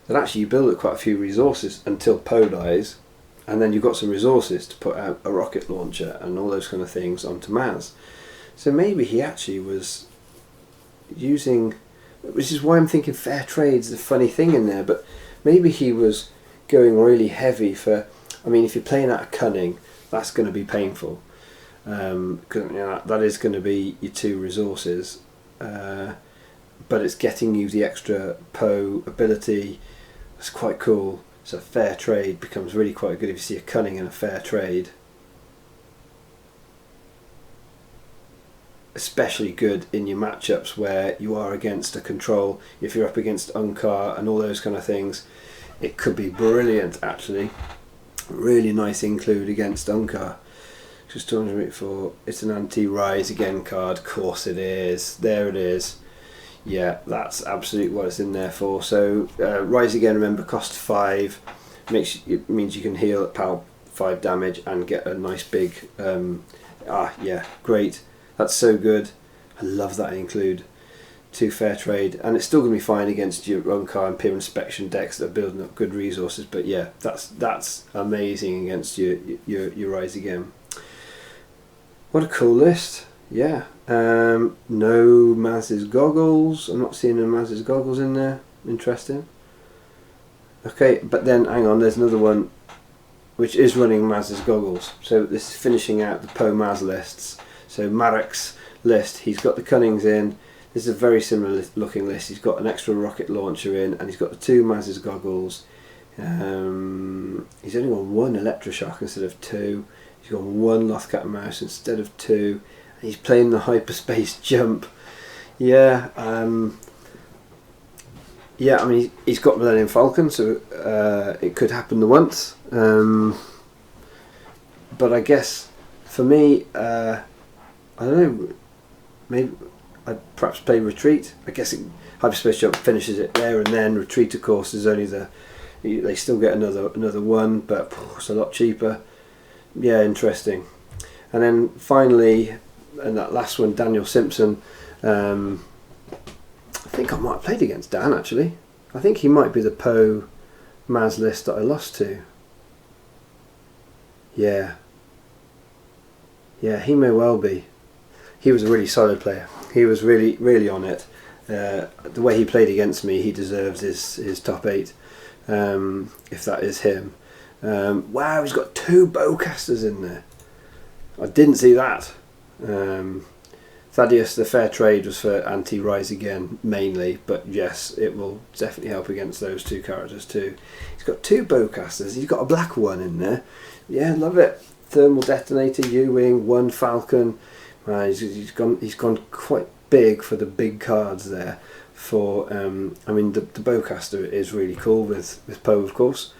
that actually you build up quite a few resources until Poe dies, and then you've got some resources to put out a rocket launcher and all those kind of things onto Maz. So maybe he actually was using, which is why I'm thinking fair trade's the funny thing in there, but maybe he was going really heavy for, I mean, if you're playing out of cunning, that's going to be painful, because you know, that is going to be your 2 resources, but it's getting you the extra Poe ability. It's quite cool. So fair trade becomes really quite good if you see a cunning and a fair trade. Especially good in your matchups where you are against a control. If you're up against Unkar and all those kind of things, it could be brilliant actually. Really nice include against Unkar. Just 284. It's an anti-rise again card. Of course it is. There it is. Yeah, that's absolutely what it's in there for. So rise again, remember, cost 5. It means you can heal at PAL 5 damage and get a nice big yeah, great, that's so good. I love that include 2 fair trade, and it's still going to be fine against your Unkar and Peer Inspection decks that are building up good resources, but yeah, that's amazing against your Rise Again. What a cool list. Yeah. No Maz's Goggles. I'm not seeing no Maz's Goggles in there. Interesting. Okay, but then hang on, there's another one which is running Maz's Goggles. So this is finishing out the Poe Maz lists. So Marek's list, he's got the Cunnings in. This is a very similar looking list. He's got an extra rocket launcher in, and he's got the 2 Maz's Goggles. He's only got 1 Electroshock instead of 2. He's got 1 Lothcat Mouse instead of 2. And he's playing the hyperspace jump. Yeah, yeah. I mean, he's got Millennium Falcon, so it could happen the once. But I guess for me, I don't know. Maybe I'd perhaps play Retreat. I guess hyperspace jump finishes it there and then. Retreat, of course, is only they still get another one, but it's a lot cheaper. Yeah, interesting. And then finally, and that last one, Daniel Simpson. I think I might have played against Dan actually. I think he might be the Poe Maz list that I lost to. Yeah. Yeah, he may well be. He was a really solid player. He was really, really on it. The way he played against me, he deserves his top 8, if that is him. Wow, he's got 2 bowcasters in there. I didn't see that. Thaddeus, the fair trade was for anti-Rise Again mainly, but yes, it will definitely help against those 2 characters too. He's got 2 bowcasters. He's got a black one in there. Yeah, love it. Thermal Detonator, U-Wing, 1 Falcon. He's gone quite big for the big cards there. For I mean, the bowcaster is really cool with Poe, of course,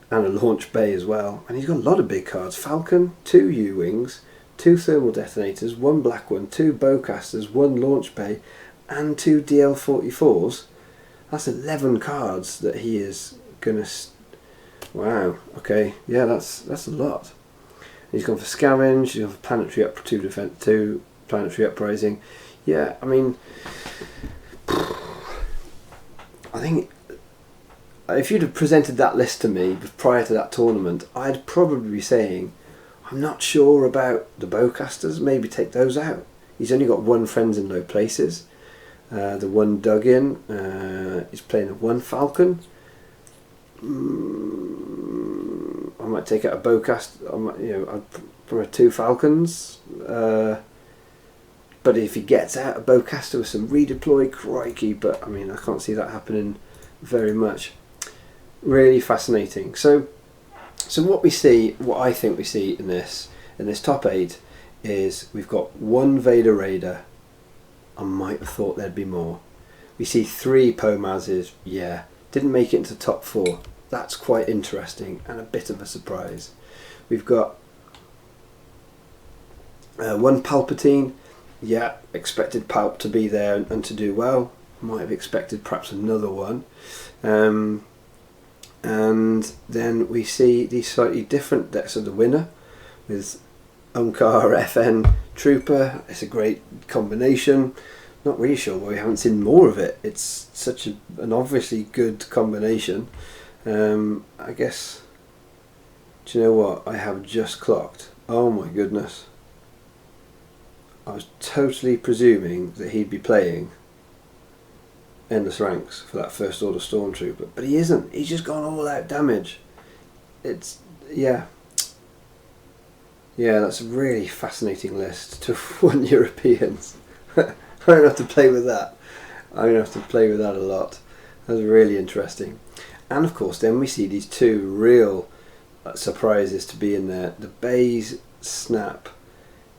and a launch bay as well. And he's got a lot of big cards: Falcon, 2 U-Wings, 2 Thermal Detonators, 1 black one, 2 bowcasters, 1 launch bay, and 2 DL-44s. That's 11 cards that he is gonna. Wow. Okay. Yeah, that's a lot. He's gone for Scavenge. He's gone for Planetary Up 2 Defense 2 Planetary Uprising. Yeah, I mean, I think if you'd have presented that list to me prior to that tournament, I'd probably be saying, I'm not sure about the bowcasters, maybe take those out. He's only got 1 Friends in Low Places, the 1 Duggan, he's playing a 1 Falcon. I might take out a bowcaster, I'd probably 2 Falcons, but if he gets out a bowcaster with some redeploy, crikey, but I mean, I can't see that happening very much. Really fascinating. So what I think we see in this top 8 is we've got 1 Vader Raider. I might have thought there'd be more. We see 3 Poe Mazes. Yeah, didn't make it into top 4. That's quite interesting and a bit of a surprise. We've got 1 Palpatine. Yeah, expected Palp to be there and to do well. Might have expected perhaps another one. And then we see these slightly different decks of the winner with Unkar, FN, Trooper. It's a great combination. Not really sure why we haven't seen more of it. It's such an obviously good combination. I guess, do you know what? I have just clocked. Oh my goodness. I was totally presuming that he'd be playing Endless Ranks for that First Order Stormtrooper, but he isn't. He's just gone all out damage. It's, yeah, that's a really fascinating list to 1 Europeans. I'm going to have to play with that. I'm going to have to play with that a lot. That's really interesting. And of course then we see these 2 real surprises to be in there. The Baze Snap,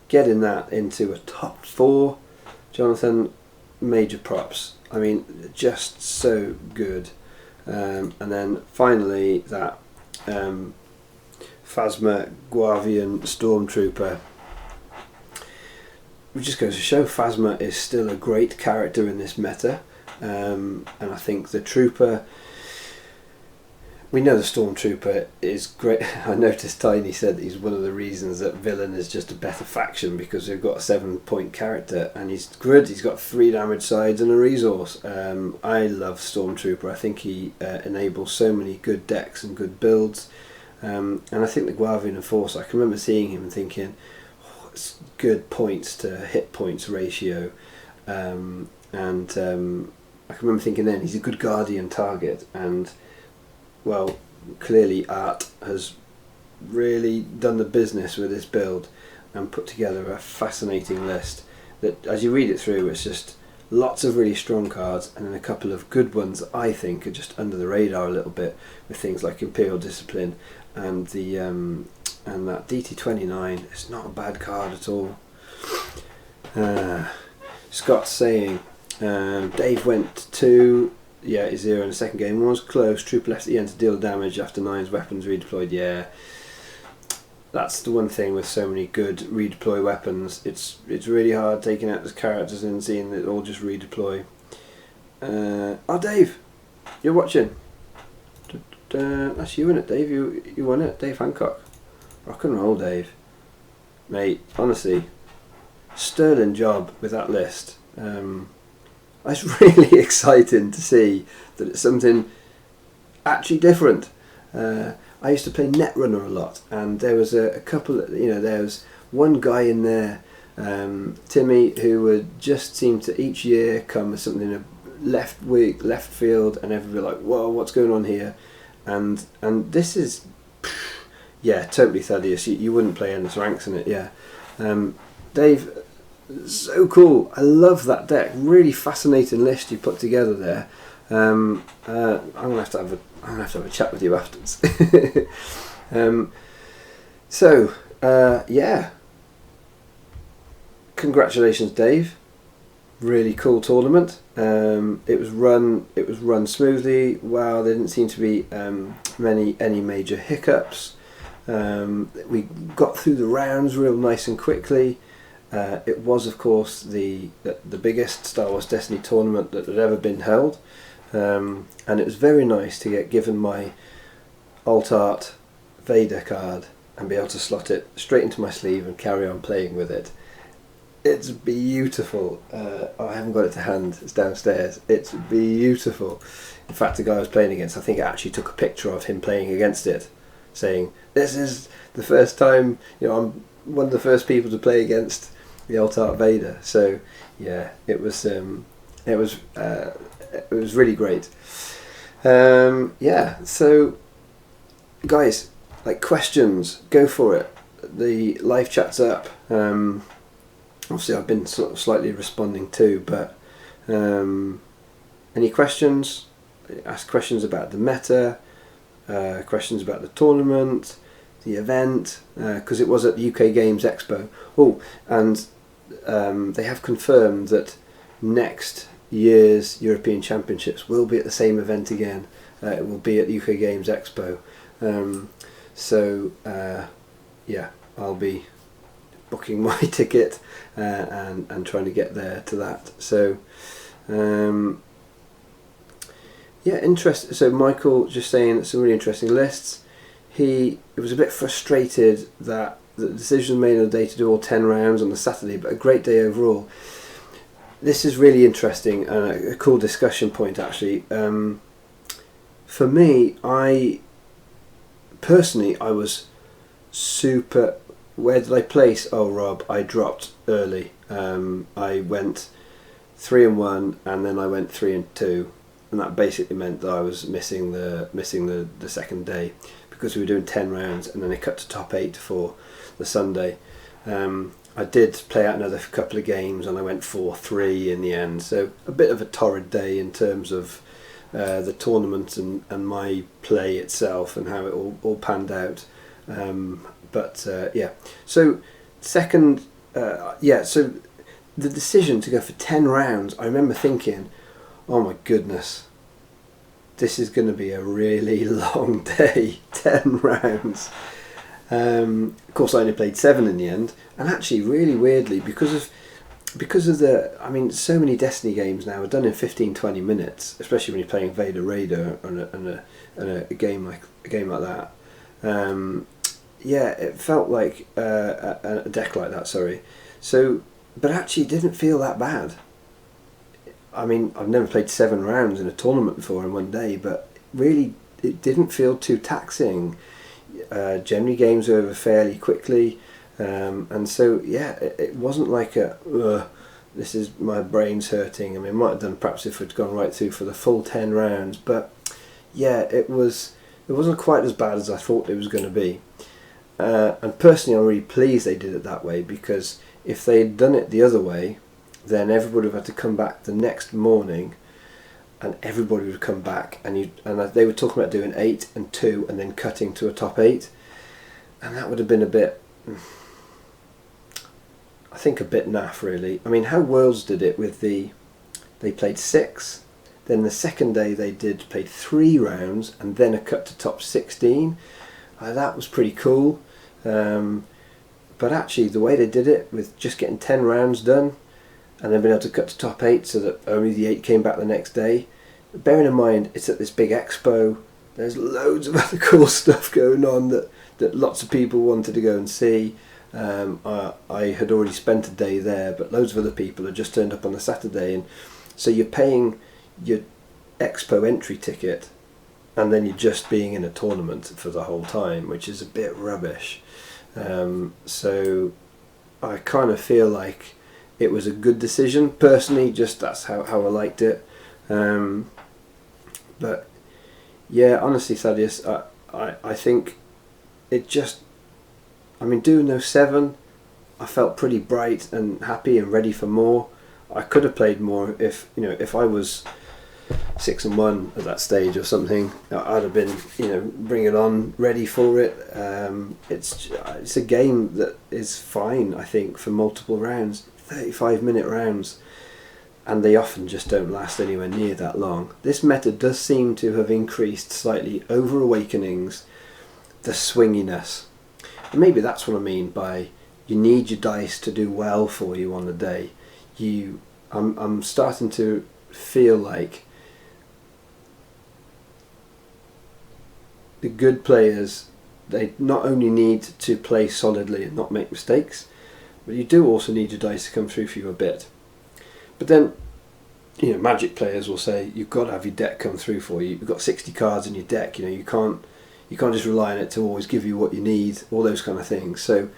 getting that into a top 4. Jonathan, major props. I mean, just so good. And then finally that Phasma Guavian Stormtrooper. It just goes to show Phasma is still a great character in this meta. And I think the Trooper, we know the Stormtrooper is great. I noticed Tiny said that he's one of the reasons that Villain is just a better faction, because they've got a 7-point character and he's good. He's got 3 damage sides and a resource. I love Stormtrooper. I think he enables so many good decks and good builds. And I think the Guavian Enforcer, I can remember seeing him and thinking, oh, it's good points to hit points ratio. And I can remember thinking then, he's a good Guardian target. And well, clearly Art has really done the business with this build and put together a fascinating list that, as you read it through, it's just lots of really strong cards and then a couple of good ones that I think are just under the radar a little bit, with things like Imperial Discipline and the and that DT29. It's not a bad card at all. Scott's saying Dave went to 0 in the second game. Was close. Trooper left at the end to deal damage after 9's weapons redeployed. Yeah, that's the one thing with so many good redeploy weapons. It's really hard taking out those characters and seeing it all just redeploy. Oh, Dave, you're watching. That's you, innit, Dave? You won it, Dave Hancock. Rock and roll, Dave. Mate, honestly, sterling job with that list. It's really exciting to see that it's something actually different. I used to play Netrunner a lot, and there was a couple, there was one guy in there, Timmy, who would just seem to each year come with something in a left field, and everybody like, whoa, what's going on here? And this is, totally Thaddeus. You wouldn't play endless ranks in it, Dave. So cool! I love that deck. Really fascinating list you put together there. I'm gonna have to have a chat with you afterwards. Congratulations, Dave. Really cool tournament. It was run smoothly. Wow, there didn't seem to be any major hiccups. We got through the rounds real nice and quickly. It was, of course, the biggest Star Wars Destiny tournament that had ever been held, and it was very nice to get given my Alt Art Vader card and be able to slot it straight into my sleeve and carry on playing with it. It's beautiful. I haven't got it to hand, it's downstairs. It's beautiful. In fact, the guy I was playing against, I think I actually took a picture of him playing against it, saying, this is the first time, I'm one of the first people to play against the Alt Art Vader. So yeah, it was really great. So guys, like, questions, go for it. The live chat's up. Obviously I've been sort of slightly responding too, but any questions? Ask questions about the meta, questions about the tournament, the event, because it was at the UK Games Expo. Oh, and they have confirmed that next year's European Championships will be at the same event again. It will be at the UK Games Expo. I'll be booking my ticket and trying to get there to that. So So Michael just saying some really interesting lists. He was a bit frustrated that the decision made on the day to do all 10 rounds on the Saturday, but a great day overall. This is really interesting and a cool discussion point, actually. For me, I was super... Where did I place? Oh, Rob, I dropped early. I went 3-1 and then I went 3-2, and that basically meant that I was missing the second day, because we were doing 10 rounds and then they cut to top 8 for the Sunday. I did play out another couple of games and I went 4-3 in the end, so a bit of a torrid day in terms of the tournament and my play itself and how it all panned out. So second, so the decision to go for 10 rounds, I remember thinking, oh my goodness, this is going to be a really long day. 10 rounds. Of course I only played 7 in the end, and actually really weirdly, because of because of so many Destiny games now are done in 15-20 minutes, especially when you're playing Vader Raider on a game like that. It felt like a deck like that. Sorry, so but actually it didn't feel that bad. I mean, I've never played 7 rounds in a tournament before in one day, but really it didn't feel too taxing. Generally, games are over fairly quickly. And so, it wasn't like this is my brain's hurting. I mean, it might have done perhaps if we'd gone right through for the full 10 rounds, but it wasn't quite as bad as I thought it was going to be. And personally, I'm really pleased they did it that way, because if they had done it the other way, then everybody would have had to come back the next morning, and everybody would come back, and they were talking about doing 8 and 2 and then cutting to a top 8, and that would have been a bit naff, really. I mean, how Worlds did it with they played 6, then the second day they played 3 rounds and then a cut to top 16. That was pretty cool. But actually the way they did it, with just getting 10 rounds done and then being able to cut to top 8 so that only the 8 came back the next day, bearing in mind it's at this big expo, there's loads of other cool stuff going on that lots of people wanted to go and see. I had already spent a day there, but loads of other people had just turned up on the Saturday, and so you're paying your expo entry ticket and then you're just being in a tournament for the whole time, which is a bit rubbish. So I kind of feel like it was a good decision personally, just that's how I liked it. But yeah, honestly, Thaddeus, I think it just, I mean, doing those 7, I felt pretty bright and happy and ready for more. I could have played more if I was 6-1 at that stage or something. I'd have been, bring it on, ready for it. It's a game that is fine, I think, for multiple rounds, 35-minute rounds, and they often just don't last anywhere near that long. This meta does seem to have increased slightly over Awakenings, the swinginess. And maybe that's what I mean by you need your dice to do well for you on the day. I'm starting to feel like the good players, they not only need to play solidly and not make mistakes, but you do also need your dice to come through for you a bit. But then, Magic players will say you've got to have your deck come through for you. You've got 60 cards in your deck. You can't just rely on it to always give you what you need. All those kind of things. So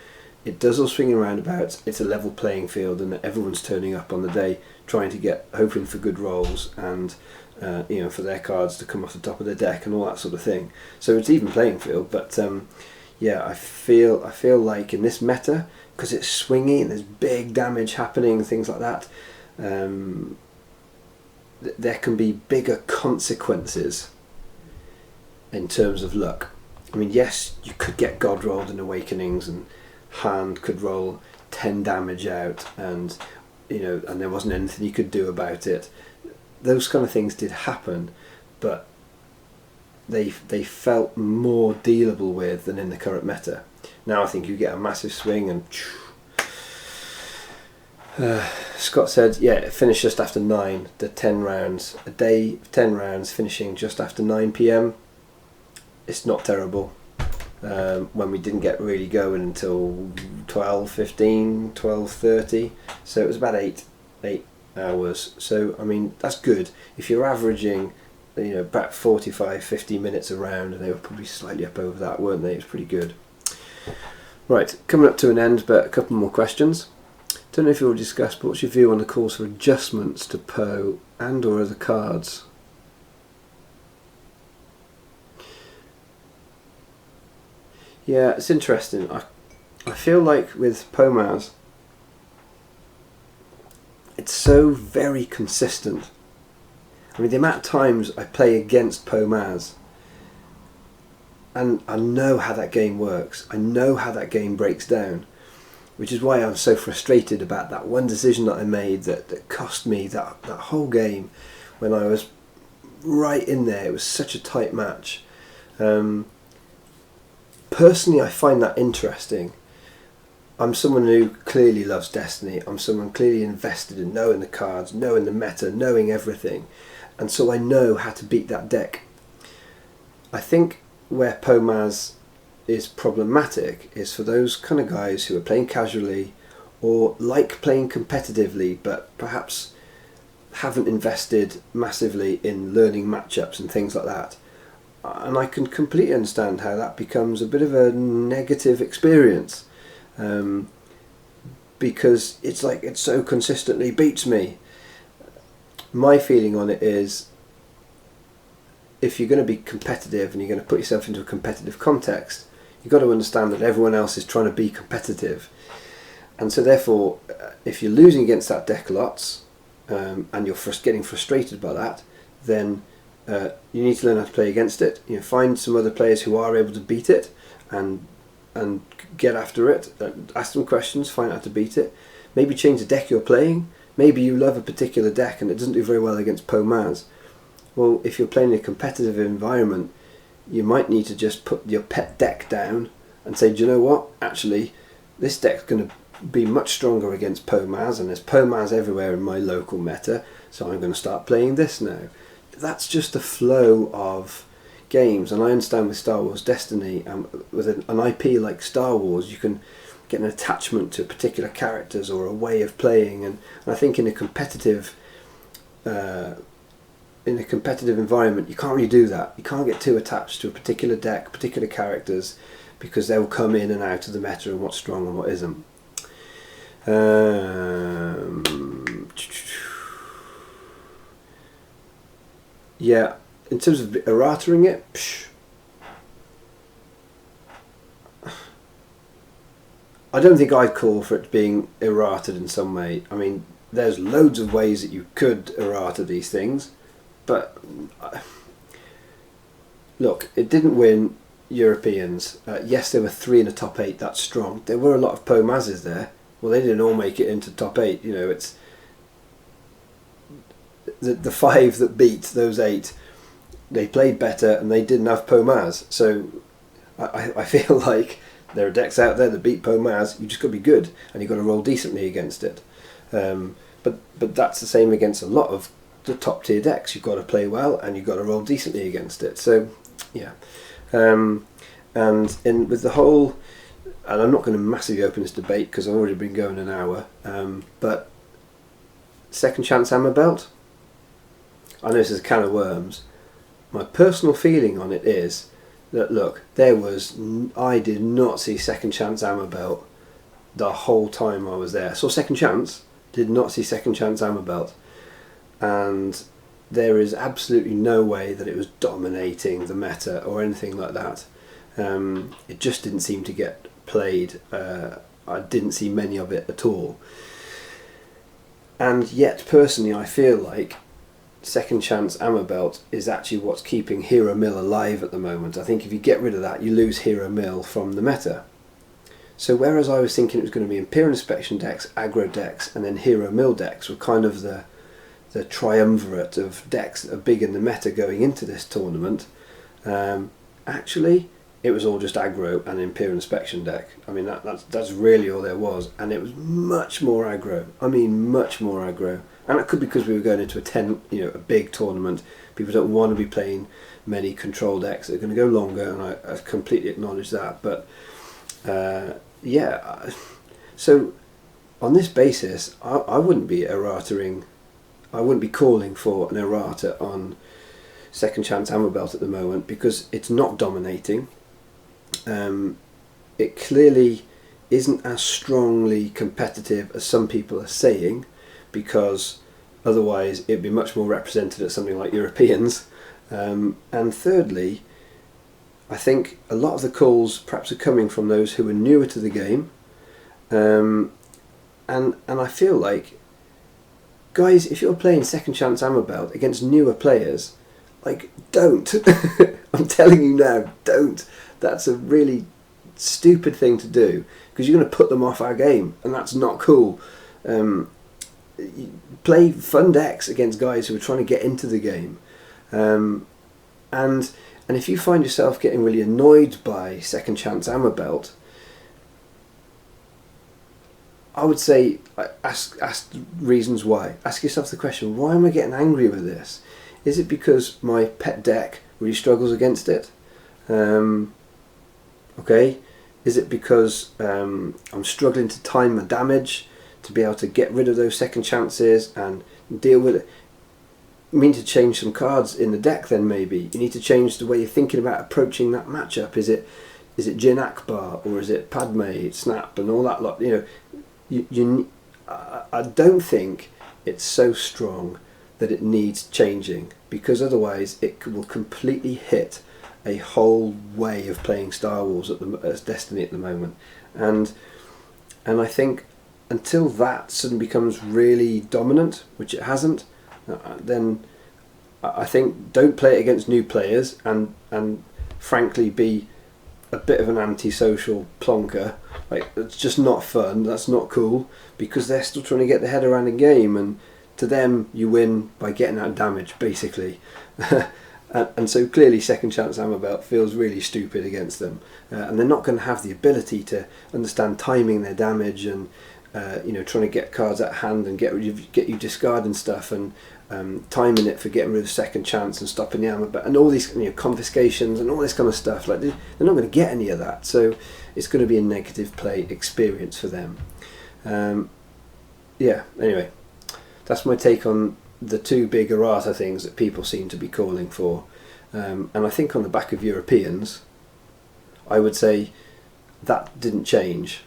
it does all swing around about. It's a level playing field, and everyone's turning up on the day, trying to hoping for good rolls and for their cards to come off the top of their deck and all that sort of thing. So it's even playing field. But I feel like in this meta, because it's swingy and there's big damage happening and things like that, there can be bigger consequences in terms of luck. I mean, yes, you could get God rolled in Awakenings, and hand could roll 10 damage out, and and there wasn't anything you could do about it. Those kind of things did happen, but they felt more dealable with than in the current meta. Now I think you get a massive swing and Scott said, it finished just after 9, the 10 rounds. A day, 10 rounds, finishing just after 9 p.m. It's not terrible. When we didn't get really going until 12:15, 12:30. So it was about 8 hours. So, I mean, that's good. If you're averaging, about 45, 50 minutes around, and they were probably slightly up over that, weren't they? It was pretty good. Right, coming up to an end, but a couple more questions. Don't know if you'll discuss, but what's your view on the calls for adjustments to Poe and or other cards? Yeah, it's interesting. I feel like with Pomaz, it's so very consistent. I mean, the amount of times I play against Pomaz, and I know how that game works. I know how that game breaks down, which is why I'm so frustrated about that one decision that I made that cost me that whole game when I was right in there. It was such a tight match. Personally, I find that interesting. I'm someone who clearly loves Destiny. I'm someone clearly invested in knowing the cards, knowing the meta, knowing everything. And so I know how to beat that deck. I think where POMAS is problematic is for those kind of guys who are playing casually or like playing competitively but perhaps haven't invested massively in learning matchups and things like that. And I can completely understand how that becomes a bit of a negative experience, because it's like it so consistently beats me. My feeling on it is, if you're going to be competitive and you're going to put yourself into a competitive context, you've got to understand that everyone else is trying to be competitive. And so therefore, if you're losing against that deck lots, and you're getting frustrated by that, then you need to learn how to play against it. Find some other players who are able to beat it, and get after it. Ask them questions, find out how to beat it. Maybe change the deck you're playing. Maybe you love a particular deck and it doesn't do very well against POMAS. Well, if you're playing in a competitive environment, you might need to just put your pet deck down and say, do you know what? Actually, this deck's going to be much stronger against POMAS, and there's POMAS everywhere in my local meta, so I'm going to start playing this now. That's just the flow of games, and I understand with Star Wars Destiny, with an IP like Star Wars, you can get an attachment to particular characters or a way of playing, and I think in a competitive environment, you can't really do that. You can't get too attached to a particular deck, particular characters, because they'll come in and out of the meta and what's strong and what isn't. Yeah, in terms of errataing it, I don't think I'd call for it being errated in some way. I mean, there's loads of ways that you could errata these things, but look, it didn't win Europeans. Yes, there were 3 in the top 8. That's strong. There were a lot of POMASes there. Well, they didn't all make it into top 8. It's the 5 that beat those 8. They played better and they didn't have POMAS. So I feel like there are decks out there that beat POMAS. You just got to be good and you've got to roll decently against it. But that's the same against a lot of the top tier decks. You've got to play well and you've got to roll decently against it. So yeah, and with the whole, and I'm not going to massively open this debate because I've already been going an hour, but second chance hammer belt, I know this is a can of worms. My personal feeling on it is that, look, I did not see second chance hammer belt the whole time I was there. I saw second chance, did not see second chance hammer belt, and there is absolutely no way that it was dominating the meta or anything like that. It just didn't seem to get played. I didn't see many of it at all. And yet, personally, I feel like second chance hammer belt is actually what's keeping Hero Mill alive at the moment. I think if you get rid of that, you lose Hero Mill from the meta. So whereas I was thinking it was going to be Imperial Inspection decks, aggro decks, and then Hero Mill decks were kind of the triumvirate of decks that are big in the meta going into this tournament, actually it was all just aggro and Imperial Inspection deck. I mean, that's really all there was, and it was much more aggro. I mean, much more aggro. And it could be because we were going into a big tournament. People don't want to be playing many control decks. They're going to go longer, and I completely acknowledge that. But yeah, so on this basis, I wouldn't be errataing. I wouldn't be calling for an errata on second chance hammer belt at the moment because it's not dominating. It clearly isn't as strongly competitive as some people are saying, because otherwise it'd be much more represented at something like Europeans. And thirdly, I think a lot of the calls perhaps are coming from those who are newer to the game, and I feel like, guys, if you're playing second chance hammer belt against newer players, like, don't. I'm telling you now, don't. That's a really stupid thing to do, because you're going to put them off our game, and that's not cool. Play fun decks against guys who are trying to get into the game, and if you find yourself getting really annoyed by second chance hammer belt, I would say ask reasons why. Ask yourself the question: why am I getting angry with this? Is it because my pet deck really struggles against it? Okay. Is it because I'm struggling to time my damage to be able to get rid of those second chances and deal with it? You need to change some cards in the deck then maybe. You need to change the way you're thinking about approaching that matchup. Is it Jin Akbar or is it Padme, Snap and all that lot? I don't think it's so strong that it needs changing, because otherwise it will completely hit a whole way of playing Star Wars as Destiny at the moment, and I think until that suddenly becomes really dominant, which it hasn't, then I think don't play it against new players and frankly be a bit of an antisocial plonker. Like, it's just not fun, that's not cool, because they're still trying to get their head around the game, and to them you win by getting out damage basically. And so clearly second chance ammo belt feels really stupid against them, and they're not going to have the ability to understand timing their damage and trying to get cards at hand and get you discarding stuff and timing it for getting rid of second chance and stopping the ammo, and all these confiscations and all this kind of stuff. Like, they're not going to get any of that, so it's going to be a negative play experience for them. Anyway, that's my take on the two big errata things that people seem to be calling for, and I think on the back of Europeans, I would say that didn't change.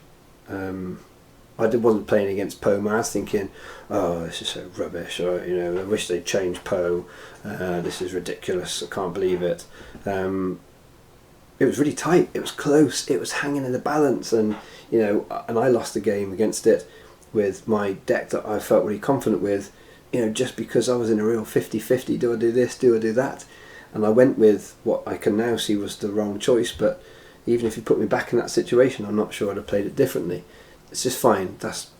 I wasn't playing against Pomaz thinking, oh, this is so rubbish, or I wish they'd change Poe, this is ridiculous, I can't believe it. It was really tight, it was close, it was hanging in the balance, and I lost the game against it with my deck that I felt really confident with, just because I was in a real 50-50, do I do this, do I do that? And I went with what I can now see was the wrong choice, but even if you put me back in that situation, I'm not sure I'd have played it differently. It's just fine. That's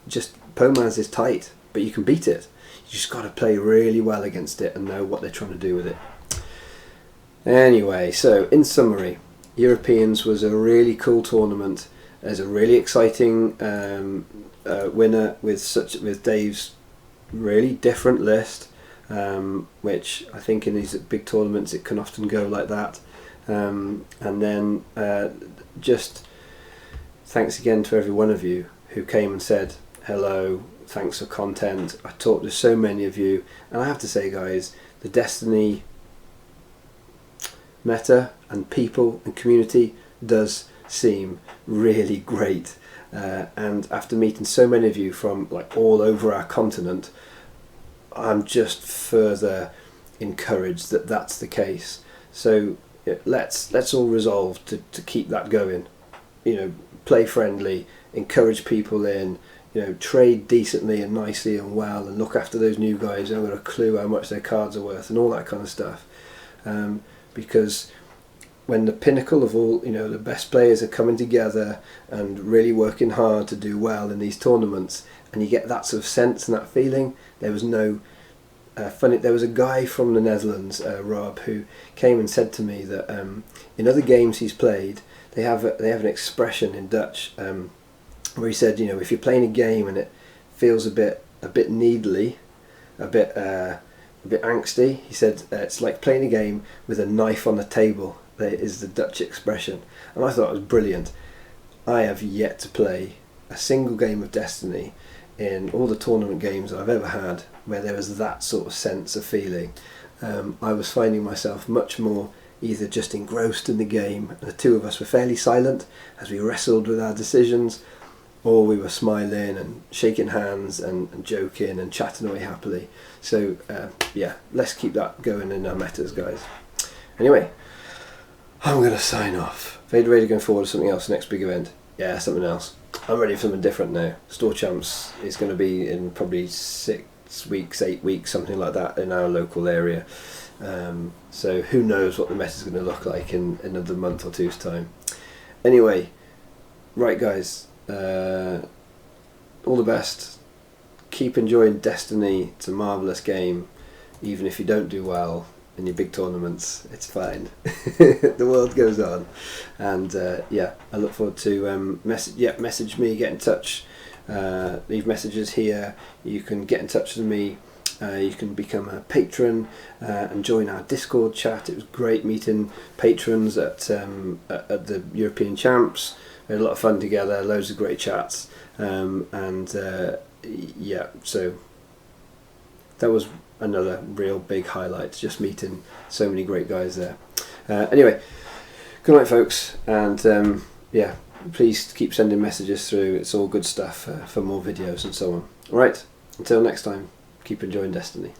just, Pomaz is tight, but you can beat it. You just got to play really well against it and know what they're trying to do with it. Anyway, so in summary, Europeans was a really cool tournament. There's a really exciting winner with Dave's really different list, which I think in these big tournaments it can often go like that. And then just thanks again to every one of you who came and said hello, thanks for content. I talked to so many of you, and I have to say, guys, the Destiny meta and people and community does seem really great, and after meeting so many of you from like all over our continent, I'm just further encouraged that that's the case. So let's all resolve to keep that going. Play friendly, encourage people in, trade decently and nicely and well, and look after those new guys who haven't got a clue how much their cards are worth and all that kind of stuff. Because when the pinnacle of all, the best players are coming together and really working hard to do well in these tournaments, and you get that sort of sense and that feeling. There was no there was a guy from the Netherlands, Rob, who came and said to me that in other games he's played, they have an expression in Dutch where he said, if you're playing a game and it feels a bit needly, a bit angsty, he said it's like playing a game with a knife on the table. That is the Dutch expression, and I thought it was brilliant. I have yet to play a single game of Destiny in all the tournament games I've ever had where there was that sort of sense of feeling. I was finding myself much more either just engrossed in the game, and the two of us were fairly silent as we wrestled with our decisions, or we were smiling and shaking hands and joking and chatting away happily. So let's keep that going in our metas, guys. Anyway, I'm going to sign off. Vader Raider going forward to something else, next big event. Yeah, something else. I'm ready for something different now. Store Champs is going to be in probably 6 weeks, 8 weeks, something like that in our local area. So who knows what the meta is going to look like in another month or two's time. Anyway, right guys, all the best. Keep enjoying Destiny. It's a marvellous game. Even if you don't do well in your big tournaments, it's fine. The world goes on, and I look forward to message me, get in touch leave messages here. You can get in touch with me. You can become a patron and join our Discord chat. It was great meeting patrons at the European Champs. We had a lot of fun together, loads of great chats, yeah, so that was another real big highlight, just meeting so many great guys there. Anyway, good night folks, and yeah, please keep sending messages through. It's all good stuff for more videos and so on. Alright, until next time, keep enjoying Destiny.